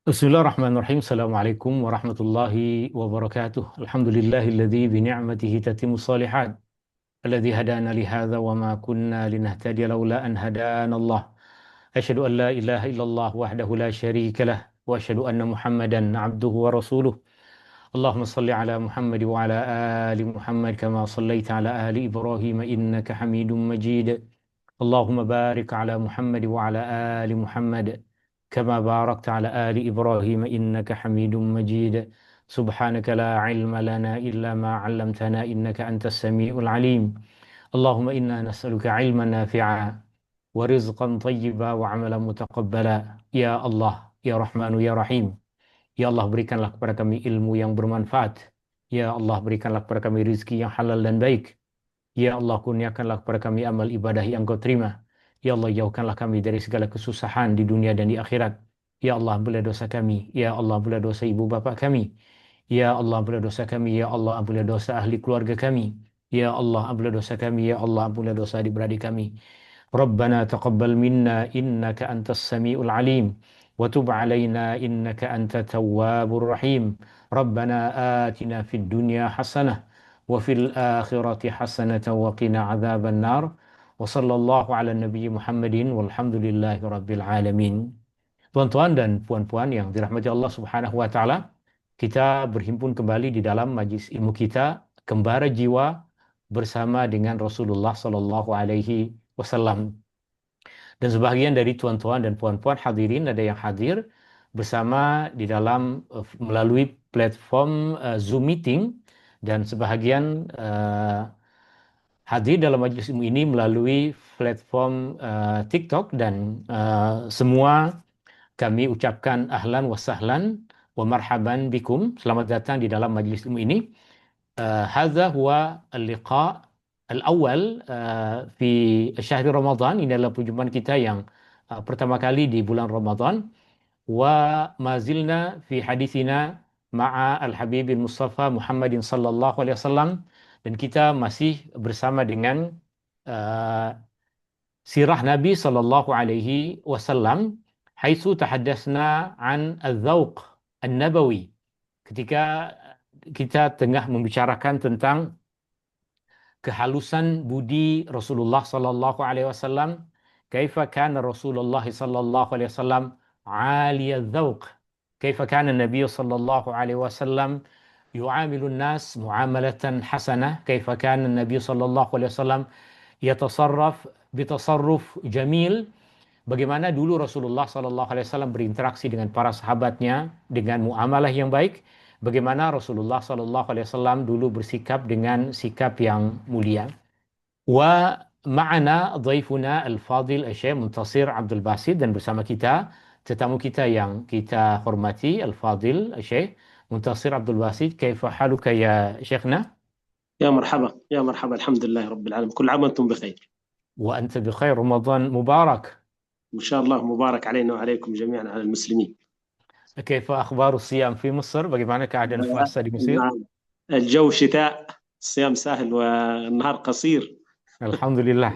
Bismillahirrahmanirrahim. Assalamualaikum warahmatullahi wabarakatuh. Alhamdulillahilladzi bi ni'matihi tatimmus shalihat. Alladzi hadana li hadza wa ma kunna linahtadiya laula an hadana Allah. Asyhadu an la ilaha illallah wahdahu la syarika lah wa asyhadu anna Muhammadan 'abduhu wa rasuluh. Allahumma shalli ala Muhammad wa ala ali Muhammad kama shallaita ala ali Ibrahim innaka Hamidum Majid. اللهم بارك على محمد وعلى آل محمد كما باركت على آل إبراهيم إنك حميد مجيد سبحانك لا علم لنا إلا ما علمتنا إنك أنت السميع العليم اللهم إنا نسألك علما نافعا ورزقا طيبا وعملا متقبلا يا الله يا رحمن يا رحيم. Ya Allah, berikanlah kepada kami ilmu yang bermanfaat. Ya Allah, berikanlah kepada kami rizki yang halal dan baik. Ya Allah, kurniakanlah kepada kami amal ibadah yang Kau terima. Ya Allah, jauhkanlah kami dari segala kesusahan di dunia dan di akhirat. Ya Allah, ampunilah dosa kami. Ya Allah, ampunilah dosa ibu bapa kami. Ya Allah, ampunilah dosa kami. Ya Allah, ampunilah dosa ahli keluarga kami. Ya Allah, ampunilah dosa kami. Ya Allah, ampunilah dosa adik-beradik kami. ربنا تقبل منا إنك أنت السميع العليم وتب علينا إنك أنت التواب الرحيم ربنا آتنا في الدنيا حسنة وفي الآخرة حسنة وقنا عذاب النار وصلى الله على النبي محمد والحمد لله رب العالمين. Tuan-tuan dan puan-puan yang dirahmati Allah Subhanahu wa taala, kita berhimpun kembali di dalam majlis ilmu kita Kembara Jiwa bersama dengan Rasulullah sallallahu alaihi wasallam. Dan sebahagian dari tuan-tuan dan puan-puan hadirin ada yang hadir bersama di dalam melalui platform Zoom meeting, dan sebahagian hadir dalam majlis ilmu ini melalui platform TikTok, dan semua kami ucapkan ahlan wa sahlan wa marhaban bikum. Selamat datang di dalam majlis ilmu ini. Hadza huwa al-liqa' al-awwal fi syahr Ramadan. Ini adalah perjumpaan kita yang pertama kali di bulan Ramadan. Wa mazilna fi hadithina ma'a al-habib al-mustafa Muhammadin sallallahu alaihi wasallam, dan kita masih bersama dengan uh, sirah Nabi sallallahu alaihi wasallam, haitsu tahaddasna an al-dzauq an-nabawi, ketika kita tengah membicarakan tentang kehalusan budi Rasulullah sallallahu alaihi wasallam. Kaifa kana Rasulullah sallallahu alaihi wasallam ali al-dzauq, kaifa kana Nabi sallallahu alaihi wasallam yu'amilu an-nas mu'amalatan hasanah, kaifa kana Nabi sallallahu alaihi wasallam yatasarraf bitasarruf jamil. Bagaimana dulu Rasulullah sallallahu alaihi wasallam berinteraksi dengan para sahabatnya dengan muamalah yang baik. Bagaimana Rasulullah sallallahu alaihi wasallam dulu bersikap dengan sikap yang mulia. Wa ma'ana dhaifuna al-fadil Syekh Muntasir Abdul Basit, dan bersama kita tetamu kita yang kita hormati al-fadil Syekh Muntasir Abdul Basit. Kaifa haluka ya Syekhna? يا مرحبا يا مرحبا الحمد لله رب العالمين كل عام وأنتم بخير Wa anta bi khair, Ramadan mubarak. إن شاء الله مبارك علينا وعليكم جميعا على المسلمين. Kaifa akhbaru siyam fi Mesir? Bagaimana keadaan puasa di Mesir? الجو شتاء الصيام سهل والنهار قصير. Alhamdulillah.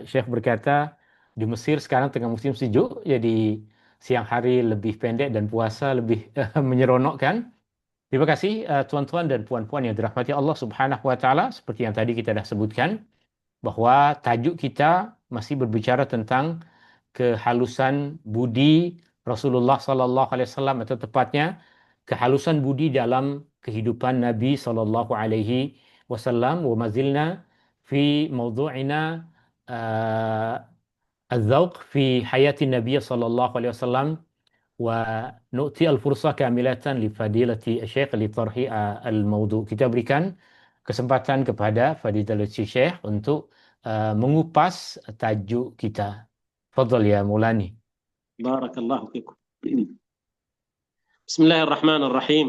Syekh berkata di Mesir sekarang tengah musim sejuk, jadi siang hari lebih pendek dan puasa lebih menyeronokkan. Terima kasih tuan-tuan dan puan-puan yang dirahmati Allah Subhanahu wa taala. Seperti yang tadi kita dah sebutkan, bahwa tajuk kita masih berbicara tentang kehalusan budi Rasulullah sallallahu alaihi wasallam, atau tepatnya kehalusan budi dalam kehidupan Nabi sallallahu alaihi wasallam. Wa mazilna fi mawdu'ina الذوق في حياة النبي صلى الله عليه وسلم, ونؤتي الفرصة كاملة لفضيلة الشيخ لطرح الموضوع. Kita berikan kesempatan kepada Fadilatul Syekh untuk mengupas tajuk kita. Fadhal ya Maulani. بارك الله فيكم. بسم الله الرحمن الرحيم.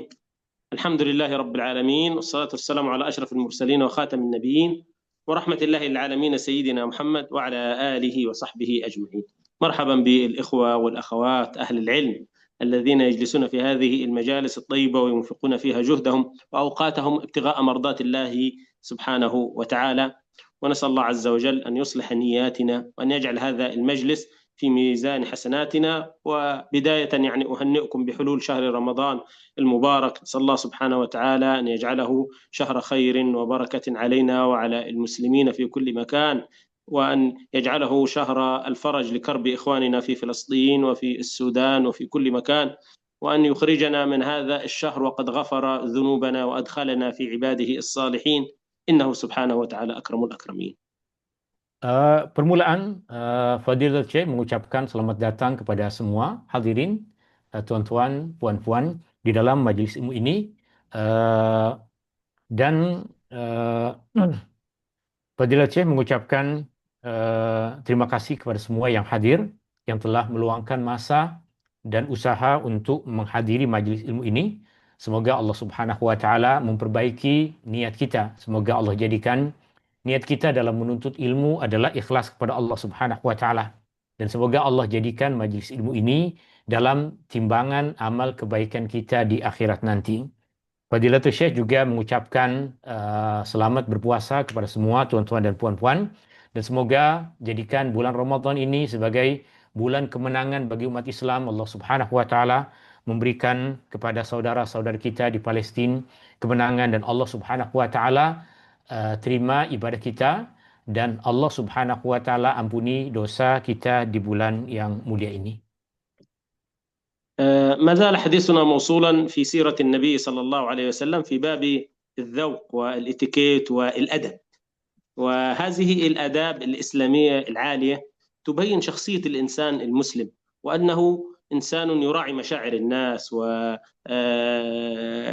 الحمد لله رب العالمين والصلاة والسلام على أشرف المرسلين وخاتم النبيين ورحمة الله للعالمين سيدنا محمد وعلى آله وصحبه أجمعين. مرحبا بالإخوة والأخوات أهل العلم الذين يجلسون في هذه المجالس الطيبة وينفقون فيها جهدهم وأوقاتهم ابتغاء مرضات الله سبحانه وتعالى، ونسأل الله عز وجل أن يصلح نياتنا وأن يجعل هذا المجلس في ميزان حسناتنا. وبداية يعني أهنئكم بحلول شهر رمضان المبارك، نسأل الله سبحانه وتعالى أن يجعله شهر خير وبركة علينا وعلى المسلمين في كل مكان، وأن يجعله شهر الفرج لكرب إخواننا في فلسطين وفي السودان وفي كل مكان، وأن يخرجنا من هذا الشهر وقد غفر ذنوبنا وأدخلنا في عباده الصالحين، إنه سبحانه وتعالى أكرم الأكرمين. Permulaan, Fadilatul Syekh mengucapkan selamat datang kepada semua hadirin, tuan-tuan, puan-puan di dalam majelis ilmu ini, dan Fadilatul Syekh mengucapkan terima kasih kepada semua yang hadir, yang telah meluangkan masa dan usaha untuk menghadiri majelis ilmu ini. Semoga Allah Subhanahu wa taala memperbaiki niat kita. Semoga Allah jadikan niat kita dalam menuntut ilmu adalah ikhlas kepada Allah Subhanahu wa taala. Dan semoga Allah jadikan majelis ilmu ini dalam timbangan amal kebaikan kita di akhirat nanti. Fadilatul Syekh juga mengucapkan selamat berpuasa kepada semua tuan-tuan dan puan-puan, dan semoga jadikan bulan Ramadan ini sebagai bulan kemenangan bagi umat Islam. Allah Subhanahu wa taala memberikan kepada saudara-saudara kita di Palestin kemenangan, dan Allah Subhanahu wa taala terima ibadah kita, dan Allah Subhanahu wa taala ampuni dosa kita di bulan yang mulia ini. ما زال حديثنا موصولا في سيرة النبي صلى الله عليه وسلم في باب الذوق والإتيكيت والأدب، وهذه الآداب الإسلامية العالية تبين شخصية الإنسان المسلم، وأنه إنسان يراعي مشاعر الناس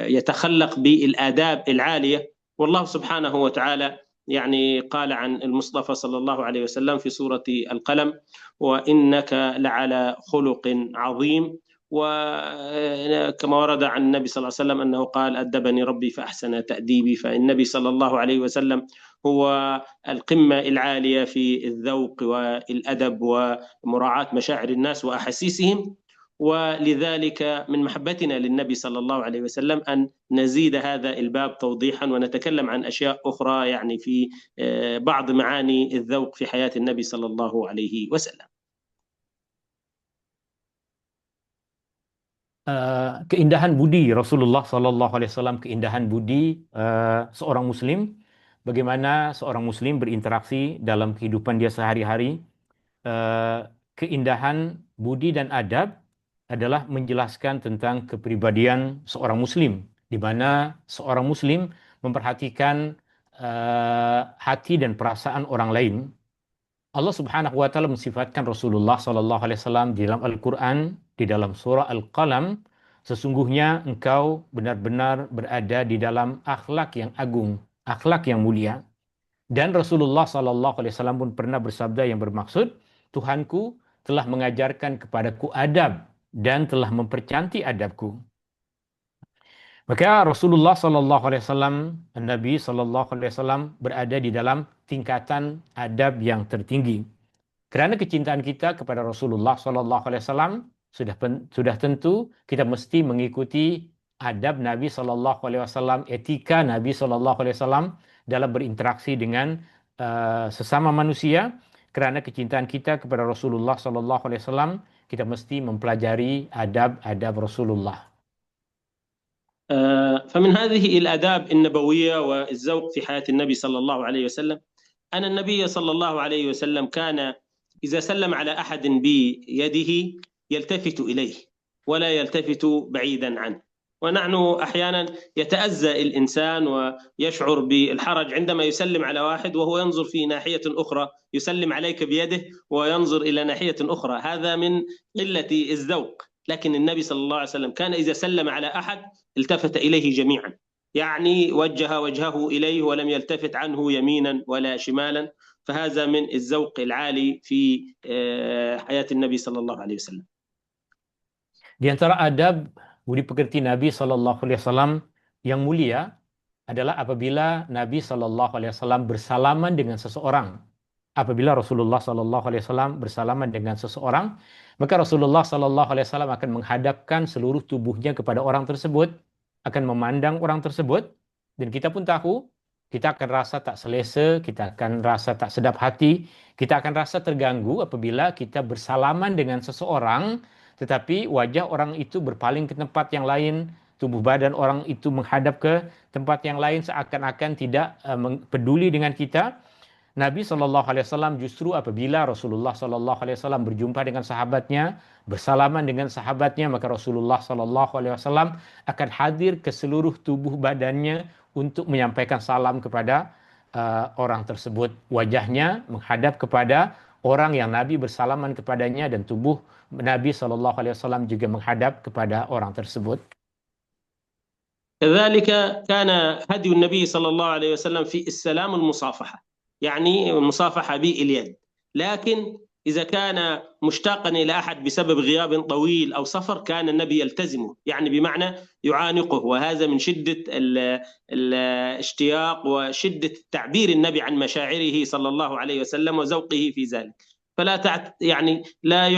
ويتخلق بالآداب العالية. والله سبحانه وتعالى يعني قال عن المصطفى صلى الله عليه وسلم في سورة القلم: وإنك لعلى خلق عظيم. وكما ورد عن النبي صلى الله عليه وسلم أنه قال: أدبني ربي فأحسن تأديبي. فالنبي صلى الله عليه وسلم هو القمة العالية في الذوق والأدب ومراعاة مشاعر الناس وأحاسيسهم، ولذلك من محبتنا للنبي صلى الله عليه وسلم أن نزيد هذا الباب توضيحا ونتكلم عن أشياء أخرى يعني في بعض معاني الذوق في حياة النبي صلى الله عليه وسلم. Keindahan budi Rasulullah Sallallahu Alaihi Wasallam, keindahan budi seorang Muslim, bagaimana seorang Muslim berinteraksi dalam kehidupan dia sehari-hari. Keindahan budi dan adab adalah menjelaskan tentang kepribadian seorang Muslim, di mana seorang Muslim memperhatikan hati dan perasaan orang lain. Allah Subhanahu wa taala mensifatkan Rasulullah sallallahu alaihi wasallam di dalam Al-Qur'an, di dalam surah Al-Qalam, sesungguhnya engkau benar-benar berada di dalam akhlak yang agung, akhlak yang mulia. Dan Rasulullah sallallahu alaihi wasallam pun pernah bersabda yang bermaksud, Tuhanku telah mengajarkan kepadaku adab dan telah mempercantik adabku. Maka Rasulullah sallallahu alaihi wasallam, Nabi sallallahu alaihi wasallam berada di dalam tingkatan adab yang tertinggi. Kerana kecintaan kita kepada Rasulullah sallallahu alaihi wasallam, sudah tentu kita mesti mengikuti adab Nabi sallallahu alaihi wasallam, etika Nabi sallallahu alaihi wasallam dalam berinteraksi dengan sesama manusia. Kerana kecintaan kita kepada Rasulullah sallallahu alaihi wasallam, kita mesti mempelajari adab-adab Rasulullah. فمن هذه الآداب النبوية والذوق في حياة النبي صلى الله عليه وسلم أن النبي صلى الله عليه وسلم كان إذا سلم على أحد بيده يلتفت إليه ولا يلتفت بعيدا عنه. ونحن أحيانا يتأذى الإنسان ويشعر بالحرج عندما يسلم على واحد وهو ينظر في ناحية أخرى، يسلم عليك بيده وينظر إلى ناحية أخرى، هذا من قلة الذوق. لكن النبي صلى الله عليه وسلم كان إذا سلم على أحد التفت إليه جميعا، يعني وجه وجهه إليه ولم يلتفت عنه يمينا ولا شمالا. فهذا من الذوق العالي في حياة النبي صلى الله عليه وسلم. Di antara adab budi pekerti Nabi sallallahu alaihi wasallam yang mulia adalah apabila Nabi sallallahu alaihi wasallam bersalaman dengan seseorang. Apabila Rasulullah sallallahu alaihi wasallam bersalaman dengan seseorang, maka Rasulullah sallallahu alaihi wasallam akan menghadapkan seluruh tubuhnya kepada orang tersebut, akan memandang orang tersebut, dan kita pun tahu kita akan rasa tak selesa, kita akan rasa tak sedap hati, kita akan rasa terganggu apabila kita bersalaman dengan seseorang, tetapi wajah orang itu berpaling ke tempat yang lain, tubuh badan orang itu menghadap ke tempat yang lain seakan-akan tidak peduli dengan kita. Nabi SAW justru apabila Rasulullah SAW berjumpa dengan sahabatnya, bersalaman dengan sahabatnya, maka Rasulullah SAW akan hadir ke seluruh tubuh badannya untuk menyampaikan salam kepada orang tersebut. Wajahnya menghadap kepada orang yang Nabi bersalaman kepadanya dan tubuh Nabi SAW juga menghadap kepada orang tersebut. كذلك كان هدي النبي صلى الله عليه وسلم في السلام المصافحة، يعني المصافحة باليد. لكن إذا كان مشتاقا إلى أحد بسبب غياب طويل أو سفر كان النبي يلتزمه، يعني بمعنى يعانقه، وهذا من شدة الاشتياق وشدة تعبير النبي عن مشاعره صلى الله عليه وسلم وذوقه في ذلك. فلا يعني لا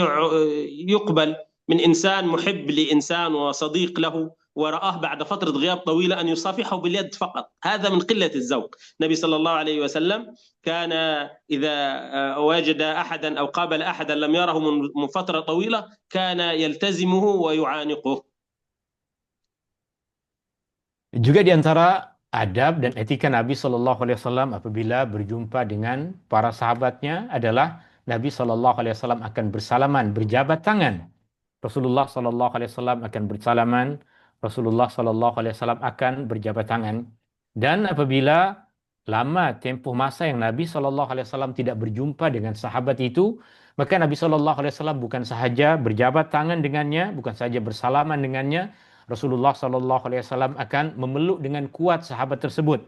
يقبل من إنسان محب لإنسان وصديق له ورآه بعد فترة غياب طويلة أن يصافحه باليد فقط، هذا من قلة الذوق. النبي صلى الله عليه وسلم كان إذا وجد أحدا أو قابل أحدا لم يره من فترة طويلة كان يلتزمه ويعانقه. Juga di antara adab dan etika Nabi SAW apabila berjumpa dengan para sahabatnya adalah Nabi SAW akan bersalaman, berjabat tangan. Rasulullah SAW akan bersalaman, Rasulullah SAW akan berjabat tangan. Dan apabila lama tempoh masa yang Nabi SAW tidak berjumpa dengan sahabat itu, maka Nabi SAW bukan sahaja berjabat tangan dengannya, bukan sahaja bersalaman dengannya, Rasulullah SAW akan memeluk dengan kuat sahabat tersebut,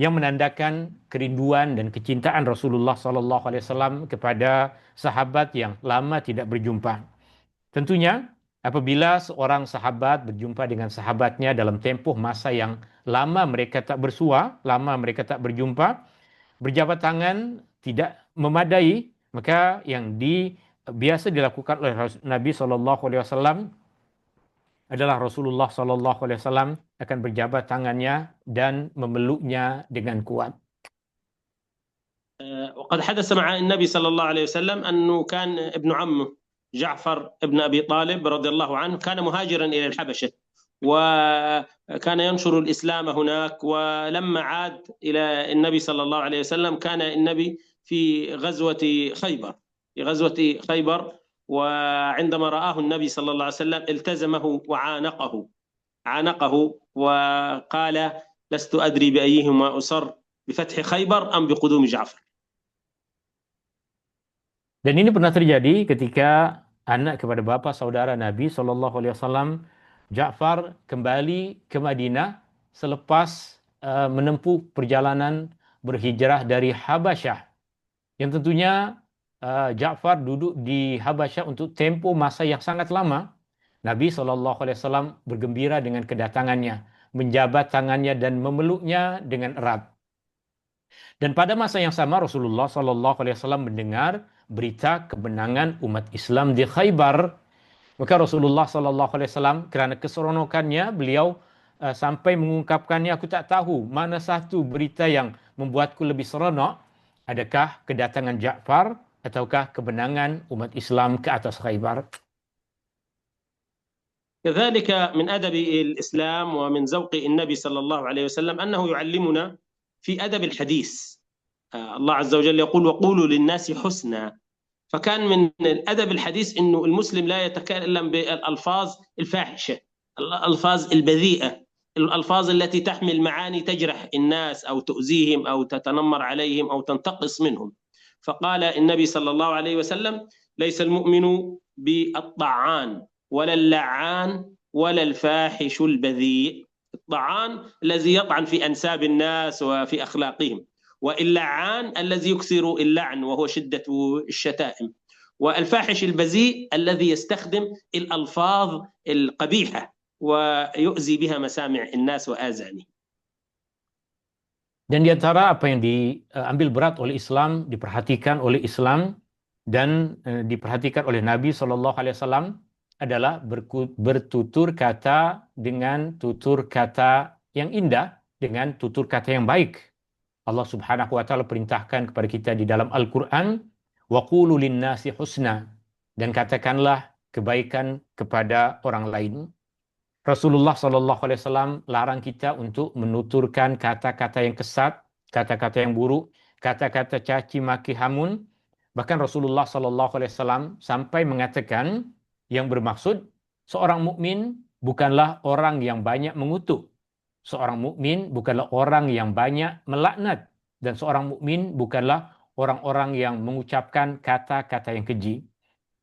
yang menandakan kerinduan dan kecintaan Rasulullah SAW kepada sahabat yang lama tidak berjumpa. Tentunya apabila seorang sahabat berjumpa dengan sahabatnya dalam tempoh masa yang lama mereka tak bersua, lama mereka tak berjumpa, berjabat tangan tidak memadai, maka yang biasa dilakukan oleh Nabi SAW adalah Rasulullah SAW akan berjabat tangannya dan memeluknya dengan kuat. وقد حدث مع النبي صلى الله عليه وسلم أنه كان ابن عمه جعفر ابن أبي طالب رضي الله عنه كان مهاجرا إلى الحبشة، وكان ينشر الإسلام هناك. ولما عاد إلى النبي صلى الله عليه وسلم كان النبي في غزوة خيبر، وعندما رآه النبي صلى الله عليه وسلم التزمه عانقه وقال: لست أدري بأيهما أسر، بفتح خيبر أم بقدوم جعفر. Dan ini pernah terjadi ketika anak kepada bapa saudara Nabi SAW, Ja'far, kembali ke Madinah selepas menempuh perjalanan berhijrah dari Habasyah. Yang tentunya Ja'far duduk di Habasyah untuk tempoh masa yang sangat lama. Nabi SAW bergembira dengan kedatangannya, menjabat tangannya dan memeluknya dengan erat. Dan pada masa yang sama Rasulullah SAW mendengar berita kemenangan umat Islam di Khaybar. Maka Rasulullah SAW kerana keseronokannya beliau sampai mengungkapkannya, aku tak tahu mana satu berita yang membuatku lebih seronok, adakah kedatangan Ja'far ataukah kemenangan umat Islam ke atas Khaybar. كذلك من أدب الإسلام ومن ذوق النبي صلى الله عليه وسلم أنه يعلمنا في أدب الحديث. الله عز وجل يقول: وقولوا للناس حسنا. فكان من الأدب الحديث إنه المسلم لا يتكلم بالألفاظ الفاحشة، الألفاظ البذيئة، الألفاظ التي تحمل معاني تجرح الناس أو تؤذيهم أو تتنمر عليهم أو تنتقص منهم. فقال النبي صلى الله عليه وسلم: ليس المؤمن بالطعان ولا اللعان ولا الفاحش البذيء. الطعان الذي يطعن في أنساب الناس وفي أخلاقهم، واللعان الذي يكثر اللعن وهو شدة الشتائم، والفاحش البذيء الذي يستخدم الألفاظ القبيحة ويؤذي بها مسامع الناس وآذانهم. Dan di antara apa yang diambil berat oleh Islam, diperhatikan oleh Islam dan diperhatikan oleh Nabi SAW adalah bertutur kata dengan tutur kata yang indah, dengan tutur kata yang baik. Allah Subhanahu wa taala perintahkan kepada kita di dalam Al-Qur'an, wa qulu linnasi husna, dan katakanlah kebaikan kepada orang lain. Rasulullah Shallallahu Alaihi Wasallam larang kita untuk menuturkan kata-kata yang kesat, kata-kata yang buruk, kata-kata caci maki hamun. Bahkan Rasulullah Shallallahu Alaihi Wasallam sampai mengatakan yang bermaksud seorang mukmin bukanlah orang yang banyak mengutuk, seorang mukmin bukanlah orang yang banyak melaknat, dan seorang mukmin bukanlah orang-orang yang mengucapkan kata-kata yang keji.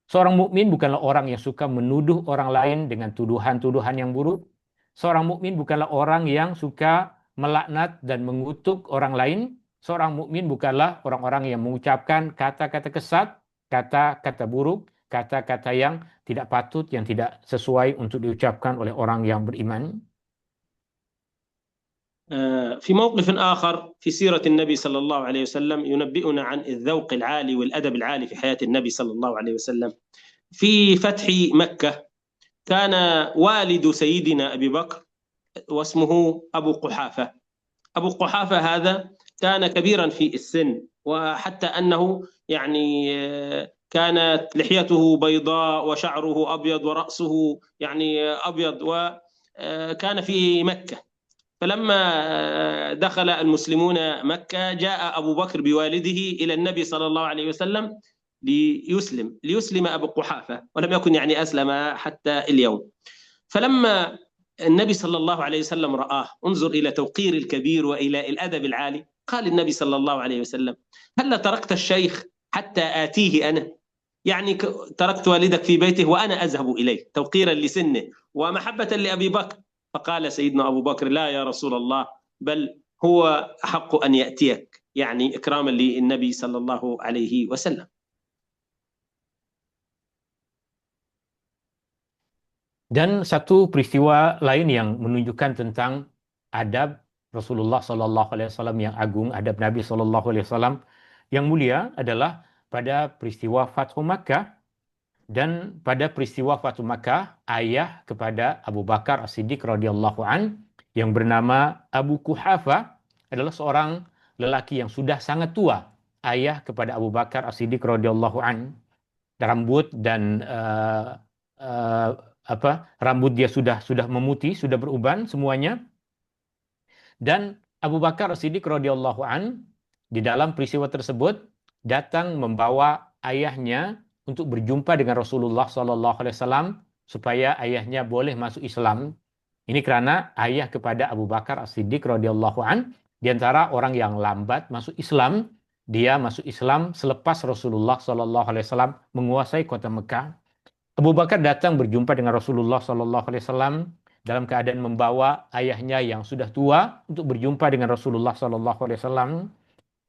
Seorang mukmin bukanlah orang yang suka menuduh orang lain dengan tuduhan-tuduhan yang buruk. Seorang mukmin bukanlah orang yang suka melaknat dan mengutuk orang lain. Seorang mukmin bukanlah orang-orang yang mengucapkan kata-kata kesat, kata-kata buruk, kata-kata yang tidak patut, yang tidak sesuai untuk diucapkan oleh orang yang beriman. في موقف آخر في سيرة النبي صلى الله عليه وسلم ينبئنا عن الذوق العالي والأدب العالي في حياة النبي صلى الله عليه وسلم. في فتح مكة كان والد سيدنا أبي بكر واسمه أبو قحافة. أبو قحافة هذا كان كبيرا في السن، وحتى أنه يعني كانت لحيته بيضاء وشعره أبيض ورأسه يعني أبيض، وكان في مكة. فلما دخل المسلمون مكة جاء أبو بكر بوالده إلى النبي صلى الله عليه وسلم ليسلم أبو قحافة، ولم يكن يعني أسلم حتى اليوم. فلما النبي صلى الله عليه وسلم رآه، انظر إلى توقير الكبير وإلى الأدب العالي، قال النبي صلى الله عليه وسلم: هل تركت الشيخ حتى آتيه أنا؟ يعني تركت والدك في بيته وأنا أذهب إليه، توقيرا لسنه ومحبة لأبي بكر. فقال سيدنا أبو بكر: لا يا رسول الله، بل هو أحق أن يأتيك، يعني إكراما للنبي صلى الله عليه وسلم. Dan satu peristiwa lain yang menunjukkan tentang adab Rasulullah Sallallahu Alaihi Wasallam yang agung, adab Nabi Sallallahu Alaihi Wasallam yang mulia adalah pada peristiwa Fathu Makkah. Dan pada peristiwa Fathu Makkah, ayah kepada Abu Bakar As-Siddiq radhiyallahu an yang bernama Abu Quhafa adalah seorang lelaki yang sudah sangat tua. Ayah kepada Abu Bakar As-Siddiq radhiyallahu an, rambut dan rambut dia sudah memutih, sudah beruban semuanya. Dan Abu Bakar As-Siddiq radhiyallahu an di dalam peristiwa tersebut datang membawa ayahnya untuk berjumpa dengan Rasulullah Sallallahu Alaihi Wasallam supaya ayahnya boleh masuk Islam. Ini karena ayah kepada Abu Bakar As-Siddiq radhiyallahu an di antara orang yang lambat masuk Islam. Dia masuk Islam selepas Rasulullah Sallallahu Alaihi Wasallam menguasai kota Mekah. Abu Bakar datang berjumpa dengan Rasulullah Sallallahu Alaihi Wasallam dalam keadaan membawa ayahnya yang sudah tua untuk berjumpa dengan Rasulullah Sallallahu Alaihi Wasallam.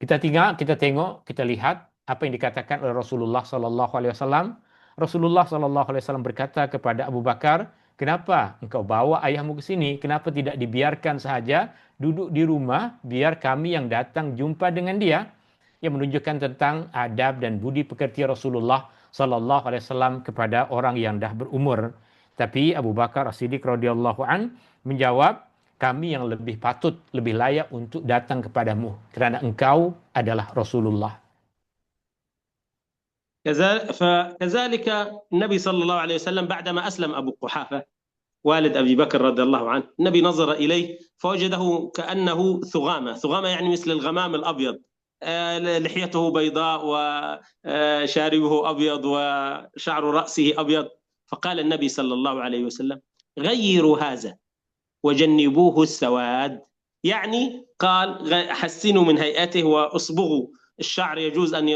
Kita tengok, kita lihat apa yang dikatakan oleh Rasulullah Sallallahu Alaihi Wasallam. Rasulullah Sallallahu Alaihi Wasallam berkata kepada Abu Bakar, kenapa engkau bawa ayahmu ke sini? Kenapa tidak dibiarkan saja duduk di rumah, biar kami yang datang jumpa dengan dia? Yang menunjukkan tentang adab dan budi pekerti Rasulullah Sallallahu Alaihi Wasallam kepada orang yang dah berumur. Tapi Abu Bakar As-Siddiq radhiyallahu an menjawab, kami yang lebih patut, lebih layak untuk datang kepadamu kerana engkau adalah Rasulullah. فكذلك النبي صلى الله عليه وسلم بعدما أسلم أبو قحافة والد أبي بكر رضي الله عنه، النبي نظر إليه فوجده كأنه ثغامة يعني مثل الغمام الأبيض، لحيته بيضاء وشاربه أبيض وشعر رأسه أبيض. فقال النبي صلى الله عليه وسلم: غيروا هذا وجنبوه السواد، يعني قال حسنوا من هيئته وأصبغوا الشعر، يجوز أن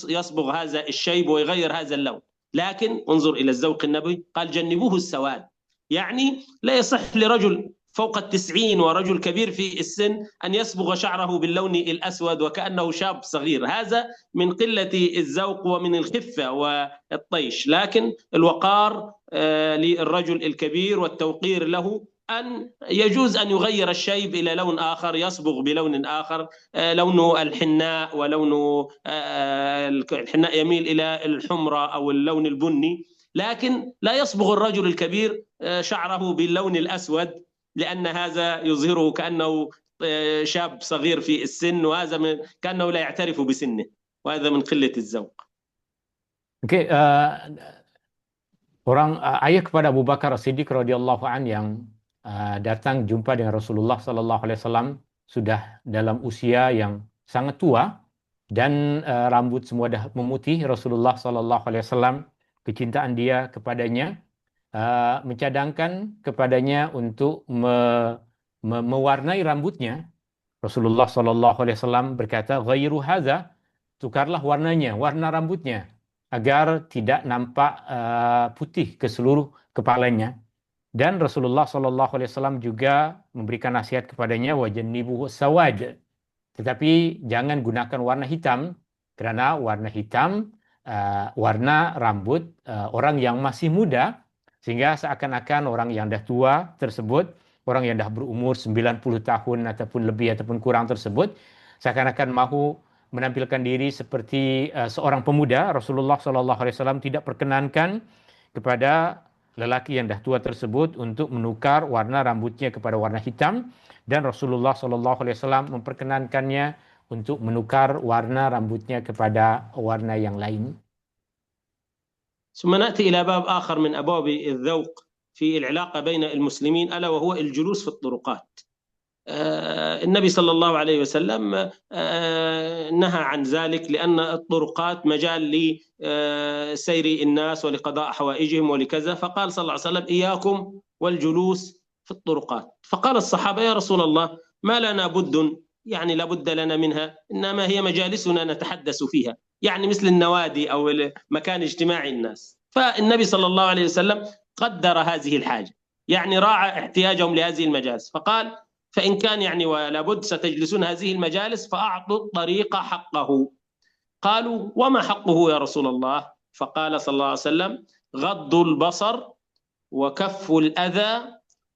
يصبغ هذا الشيب ويغير هذا اللون، لكن انظر إلى الذوق النبوي، قال جنبوه السواد، يعني لا يصح لرجل فوق 90 ورجل كبير في السن أن يصبغ شعره باللون الأسود وكأنه شاب صغير، هذا من قلة الذوق ومن الخفة والطيش. لكن الوقار للرجل الكبير والتوقير له أن يجوز أن يغير الشيب إلى لون آخر، يصبغ بلون آخر، لونه الحناء، ولونه الحناء يميل إلى الحمرة أو اللون البني، لكن لا يصبغ الرجل الكبير شعره باللون الأسود، لأن هذا يظهره كأنه شاب صغير في السن، وهذا كأنه لا يعترف بسنه، وهذا من قلة الذوق. Oke, ayah kepada Abu Bakar As-Siddiq radhiyallahu an yang datang jumpa dengan Rasulullah sallallahu alaihi wasallam sudah dalam usia yang sangat tua dan rambut semua dah memutih. Rasulullah sallallahu alaihi wasallam, kecintaan dia kepadanya mencadangkan kepadanya untuk mewarnai rambutnya. Rasulullah sallallahu alaihi wasallam berkata, "Ghairu hadza," tukarlah warnanya, warna rambutnya agar tidak nampak putih ke seluruh kepalanya. Dan Rasulullah sallallahu alaihi wasallam juga memberikan nasihat kepadanya, "Wajannibuhu sawad." Tetapi jangan gunakan warna hitam, karena warna hitam warna rambut orang yang masih muda, sehingga seakan-akan orang yang dah tua tersebut, orang yang dah berumur 90 tahun ataupun lebih ataupun kurang tersebut, seakan-akan mahu menampilkan diri seperti seorang pemuda. Rasulullah SAW tidak perkenankan kepada lelaki yang dah tua tersebut untuk menukar warna rambutnya kepada warna hitam, dan Rasulullah SAW memperkenankannya untuk menukar warna rambutnya kepada warna yang lain. ثم نأتي إلى باب آخر من أبواب الذوق في العلاقة بين المسلمين، ألا وهو الجلوس في الطرقات. النبي صلى الله عليه وسلم نهى عن ذلك، لأن الطرقات مجال لسير الناس ولقضاء حوائجهم ولكذا، فقال صلى الله عليه وسلم: إياكم والجلوس في الطرقات. فقال الصحابة: يا رسول الله، ما لنا بد، يعني لابد لنا منها، إنما هي مجالسنا نتحدث فيها، يعني مثل النوادي أو مكان اجتماع الناس. فالنبي صلى الله عليه وسلم قدر هذه الحاجة، يعني راعى احتياجهم لهذه المجالس، فقال: فإن كان يعني ولا بد ستجلسون هذه المجالس فأعطوا الطريق حقه. قالوا: وما حقه يا رسول الله؟ فقال صلى الله عليه وسلم: غض البصر وكف الأذى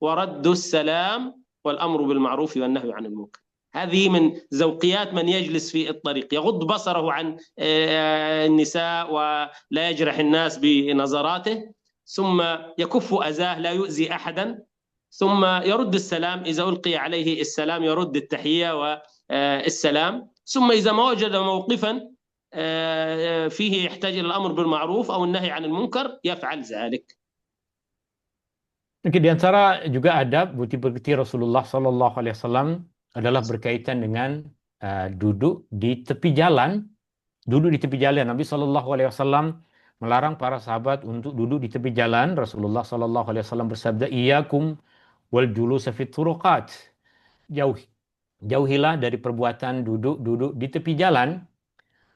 ورد السلام والأمر بالمعروف والنهي عن المنكر. هذه من ذوقيات من يجلس في الطريق، يغض بصره عن النساء ولا يجرح الناس بنظراته، ثم يكف أذاه لا يؤذي أحدا، ثم يرد السلام إذا ألقي عليه السلام، يرد التحية والسلام، ثم إذا ما وجد موقفا فيه يحتاج إلى الأمر بالمعروف أو النهي عن المنكر يفعل ذلك. Di antara juga adab bukti-bukti Rasulullah SAW adalah berkaitan dengan duduk di tepi jalan. Duduk di tepi jalan. Nabi SAW melarang para sahabat untuk duduk di tepi jalan. Rasulullah SAW bersabda, "Iyyakum wal julusa fit turuqat." Jauhilah dari perbuatan duduk di tepi jalan.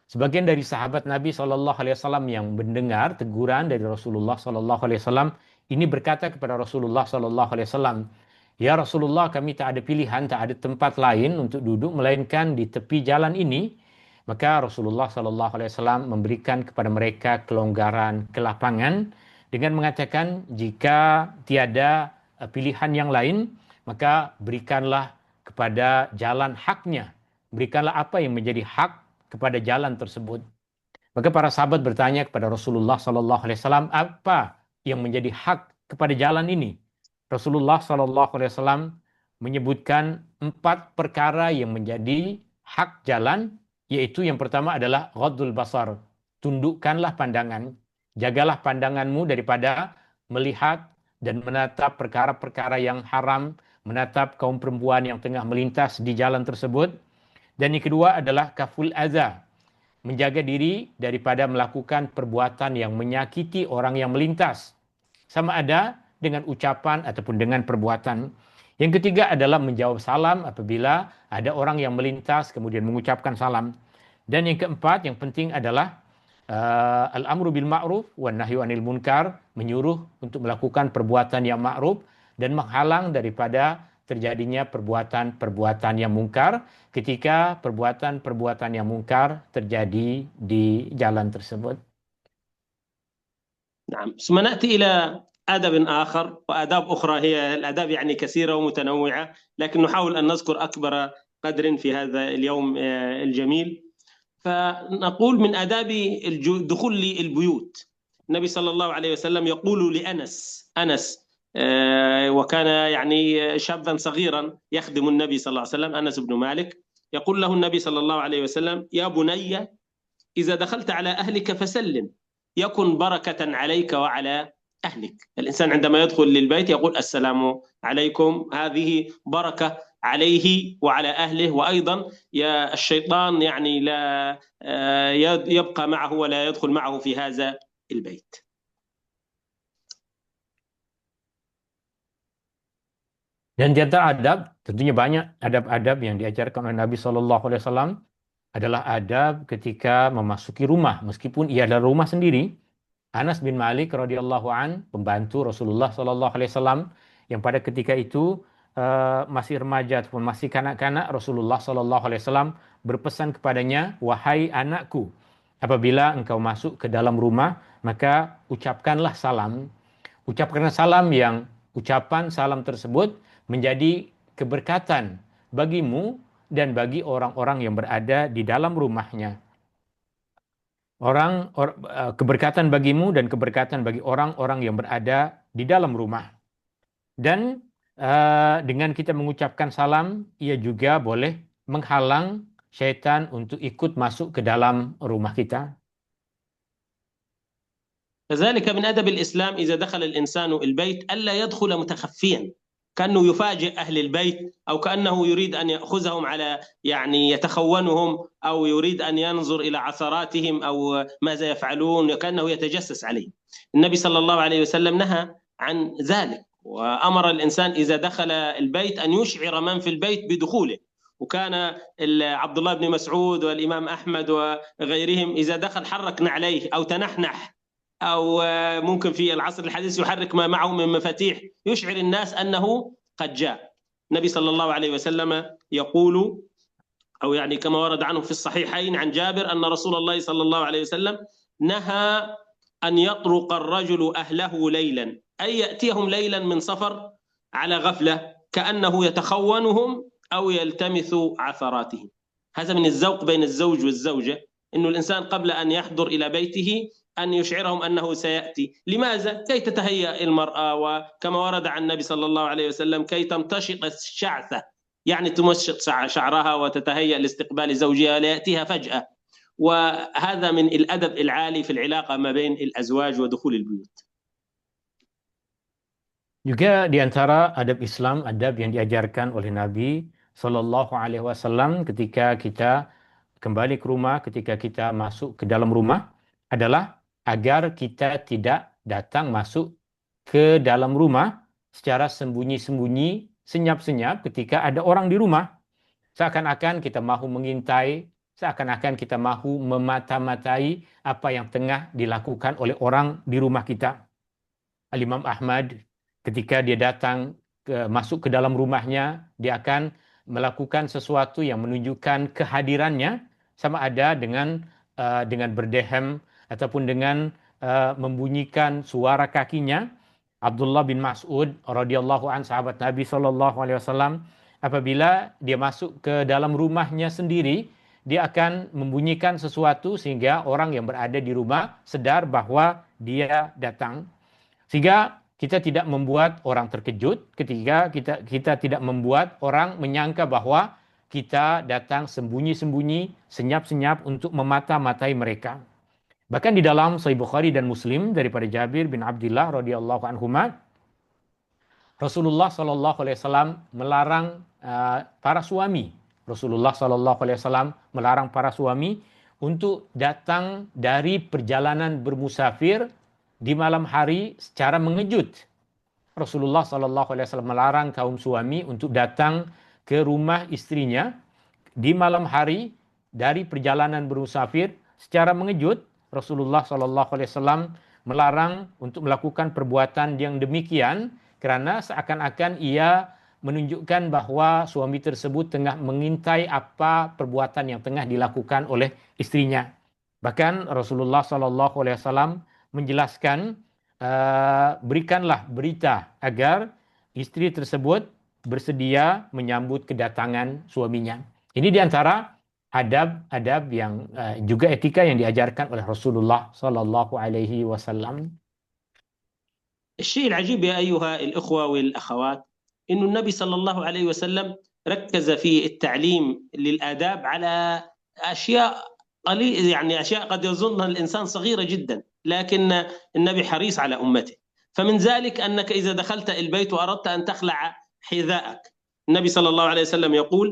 Sebagian dari sahabat Nabi SAW yang mendengar teguran dari Rasulullah SAW ini berkata kepada Rasulullah SAW, "Ya Rasulullah, kami tak ada pilihan, tak ada tempat lain untuk duduk melainkan di tepi jalan ini." Maka Rasulullah SAW memberikan kepada mereka kelonggaran, kelapangan dengan mengatakan, jika tiada pilihan yang lain, maka berikanlah kepada jalan haknya. Berikanlah apa yang menjadi hak kepada jalan tersebut. Maka para sahabat bertanya kepada Rasulullah SAW, apa yang menjadi hak kepada jalan ini? Rasulullah SAW menyebutkan 4 perkara yang menjadi hak jalan, yaitu yang pertama adalah ghaddul basar, tundukkanlah pandangan, jagalah pandanganmu daripada melihat dan menatap perkara-perkara yang haram, menatap kaum perempuan yang tengah melintas di jalan tersebut. Dan yang kedua adalah kaful adza, menjaga diri daripada melakukan perbuatan yang menyakiti orang yang melintas, sama ada dengan ucapan ataupun dengan perbuatan. Yang ketiga adalah menjawab salam apabila ada orang yang melintas kemudian mengucapkan salam. Dan yang keempat yang penting adalah al-amru bil ma'ruf wan nahyu anil munkar, menyuruh untuk melakukan perbuatan yang ma'ruf dan menghalang daripada terjadinya perbuatan-perbuatan yang mungkar ketika perbuatan-perbuatan yang mungkar terjadi di jalan tersebut. نعم. ثم نأتي إلى أدب آخر وآداب أخرى. هي الآداب يعني كثيرة ومتنوعة، لكن نحاول أن نذكر أكبر قدر في هذا اليوم الجميل. فنقول من آداب دخول البيوت، النبي صلى الله عليه وسلم يقول لأنس: أنس، وكان يعني شابا صغيرا يخدم النبي صلى الله عليه وسلم، أنس بن مالك. يقول له النبي صلى الله عليه وسلم: يا بني، إذا دخلت على أهلك فسلم، يكن بركة عليك وعلى أهلك. الإنسان عندما يدخل للبيت يقول: السلام عليكم، هذه بركة عليه وعلى أهله. وأيضا يا الشيطان يعني لا يبقى معه ولا يدخل معه في هذا البيت. Dan di antara adab, tentunya banyak adab-adab yang diajarkan oleh Nabi Shallallahu Alaihi Wasallam adalah adab ketika memasuki rumah, meskipun ia adalah rumah sendiri. Anas bin Malik radhiyallahu an, pembantu Rasulullah Shallallahu Alaihi Wasallam, yang pada ketika itu masih remaja ataupun masih kanak-kanak, Rasulullah Shallallahu Alaihi Wasallam berpesan kepadanya, wahai anakku, apabila engkau masuk ke dalam rumah, maka ucapkanlah salam. Ucapkanlah salam yang ucapan salam tersebut menjadi keberkatan bagimu dan bagi orang-orang yang berada di dalam rumahnya. Keberkatan bagimu dan keberkatan bagi orang-orang yang berada di dalam rumah. Dan dengan kita mengucapkan salam, ia juga boleh menghalang syaitan untuk ikut masuk ke dalam rumah kita. كذلك من أدب الإسلام إذا دخل الإنسان البيت ألا يدخل متخفيا، كأنه يفاجئ أهل البيت، أو كأنه يريد أن يأخذهم على يعني يتخونهم، أو يريد أن ينظر إلى عثراتهم أو ماذا يفعلون، كأنه يتجسس عليهم. النبي صلى الله عليه وسلم نهى عن ذلك، وأمر الإنسان إذا دخل البيت أن يشعر من في البيت بدخوله. وكان عبد الله بن مسعود والإمام أحمد وغيرهم إذا دخل حرك نعليه أو تنحنح، أو ممكن في العصر الحديث يحرك ما معه من مفاتيح يشعر الناس أنه قد جاء. النبي صلى الله عليه وسلم يقول، أو يعني كما ورد عنه في الصحيحين عن جابر أن رسول الله صلى الله عليه وسلم نهى أن يطرق الرجل أهله ليلا، أي يأتيهم ليلا من سفر على غفلة كأنه يتخونهم أو يلتمس عثراتهم. هذا من الذوق بين الزوج والزوجة، إنه الإنسان قبل أن يحضر إلى بيته أن يشعرهم أنه سيأتي. لماذا؟ كي تتهيأ المرأة، وكما ورد عن النبي صلى الله عليه وسلم كي تمتشط الشعثة، يعني تمشط شعرها وتتهيأ لاستقبال زوجها ليأتيها فجأة. وهذا من الأدب العالي في العلاقة ما بين الأزواج ودخول البيوت. Juga di antara adab Islam, adab yang diajarkan oleh Nabi Shallallahu Alaihi Wasallam ketika kita kembali ke rumah, ketika kita masuk ke dalam rumah adalah agar kita tidak datang masuk ke dalam rumah secara sembunyi-sembunyi, senyap-senyap ketika ada orang di rumah. Seakan-akan kita mahu mengintai, seakan-akan kita mahu memata-matai apa yang tengah dilakukan oleh orang di rumah kita. Al-Imam Ahmad ketika dia masuk ke dalam rumahnya, dia akan melakukan sesuatu yang menunjukkan kehadirannya, sama ada dengan berdehem ataupun dengan membunyikan suara kakinya. Abdullah bin Mas'ud radhiyallahu an, sahabat Nabi sallallahu alaihi wasallam, apabila dia masuk ke dalam rumahnya sendiri, dia akan membunyikan sesuatu sehingga orang yang berada di rumah sadar bahwa dia datang. Sehingga kita tidak membuat orang terkejut ketika kita tidak membuat orang menyangka bahwa kita datang sembunyi-sembunyi, senyap-senyap untuk memata-matai mereka. Bahkan di dalam Sahih Bukhari dan Muslim daripada Jabir bin Abdullah radhiyallahu anhuma, Rasulullah sallallahu alaihi wasallam melarang para suami. Rasulullah sallallahu alaihi wasallam melarang para suami untuk datang dari perjalanan bermusafir di malam hari secara mengejut. Rasulullah sallallahu alaihi wasallam melarang kaum suami untuk datang ke rumah istrinya di malam hari dari perjalanan bermusafir secara mengejut. Rasulullah sallallahu alaihi wasallam melarang untuk melakukan perbuatan yang demikian karena seakan-akan ia menunjukkan bahwa suami tersebut tengah mengintai apa perbuatan yang tengah dilakukan oleh istrinya. Bahkan Rasulullah sallallahu alaihi wasallam menjelaskan, berikanlah berita agar istri tersebut bersedia menyambut kedatangan suaminya. Ini diantara adab-adab yang juga etika yang diajarkan oleh Rasulullah Sallallahu Alaihi Wasallam. الشيء العجيب يا أيها الإخوة والأخوات إنه النبي صلى الله عليه وسلم ركز في التعليم للآداب على أشياء قليل، يعني أشياء قد يظنها الإنسان صغيرة جدا، لكن النبي حريص على أمته. فمن ذلك أنك إذا دخلت البيت وأردت أن تخلع حذاءك، النبي صلى الله عليه وسلم يقول: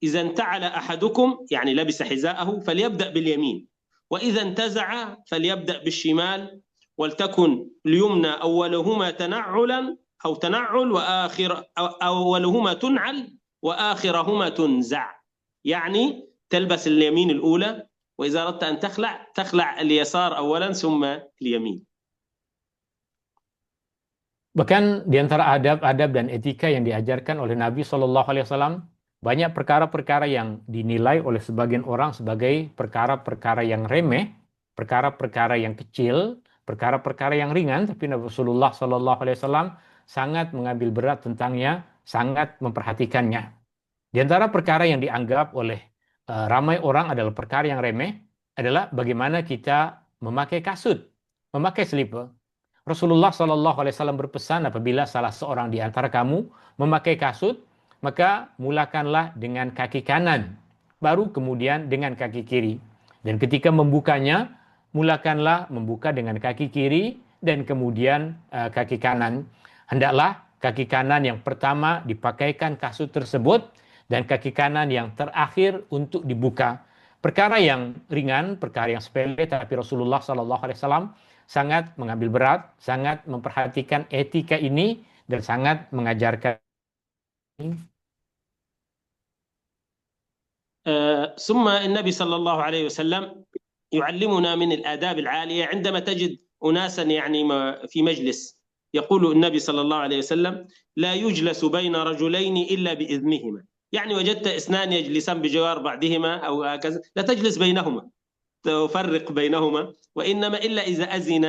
إذا انتعل أحدكم، يعني لبس حذاءه، فليبدأ باليمين، وإذا انتزع فليبدأ بالشمال، ولتكن اليمنى أولهما تنعلا أو تنعل وآخر أولهما تنعل وآخرهما تنزع. يعني تلبس اليمين الأولى، وإذا أردت أن تخلع اليسار أولا ثم اليمين. Bahkan di antara adab-adab dan etika yang diajarkan oleh Nabi Shallallahu Alaihi Wasallam, banyak perkara-perkara yang dinilai oleh sebagian orang sebagai perkara-perkara yang remeh, perkara-perkara yang kecil, perkara-perkara yang ringan, tapi Rasulullah Shallallahu Alaihi Wasallam sangat mengambil berat tentangnya, sangat memperhatikannya. Di antara perkara yang dianggap oleh ramai orang adalah perkara yang remeh adalah bagaimana kita memakai kasut, memakai slipper. Rasulullah Shallallahu Alaihi Wasallam berpesan, apabila salah seorang di antara kamu memakai kasut, maka mulakanlah dengan kaki kanan, baru kemudian dengan kaki kiri. Dan ketika membukanya, mulakanlah membuka dengan kaki kiri dan kemudian kaki kanan. Hendaklah kaki kanan yang pertama dipakaikan kasut tersebut dan kaki kanan yang terakhir untuk dibuka. Perkara yang ringan, perkara yang sepele, tapi Rasulullah Shallallahu Alaihi Wasallam sangat mengambil berat, sangat memperhatikan etika ini dan sangat mengajarkan. ثم النبي صلى الله عليه وسلم يعلمنا من الآداب العالية عندما تجد أناسا يعني في مجلس، يقول النبي صلى الله عليه وسلم: لا يجلس بين رجلين إلا بإذنهما. يعني وجدت اثنان يجلسان بجوار بعضهما أو هكذا، لا تجلس بينهما، تفرق بينهما، وإنما إلا إذا أذن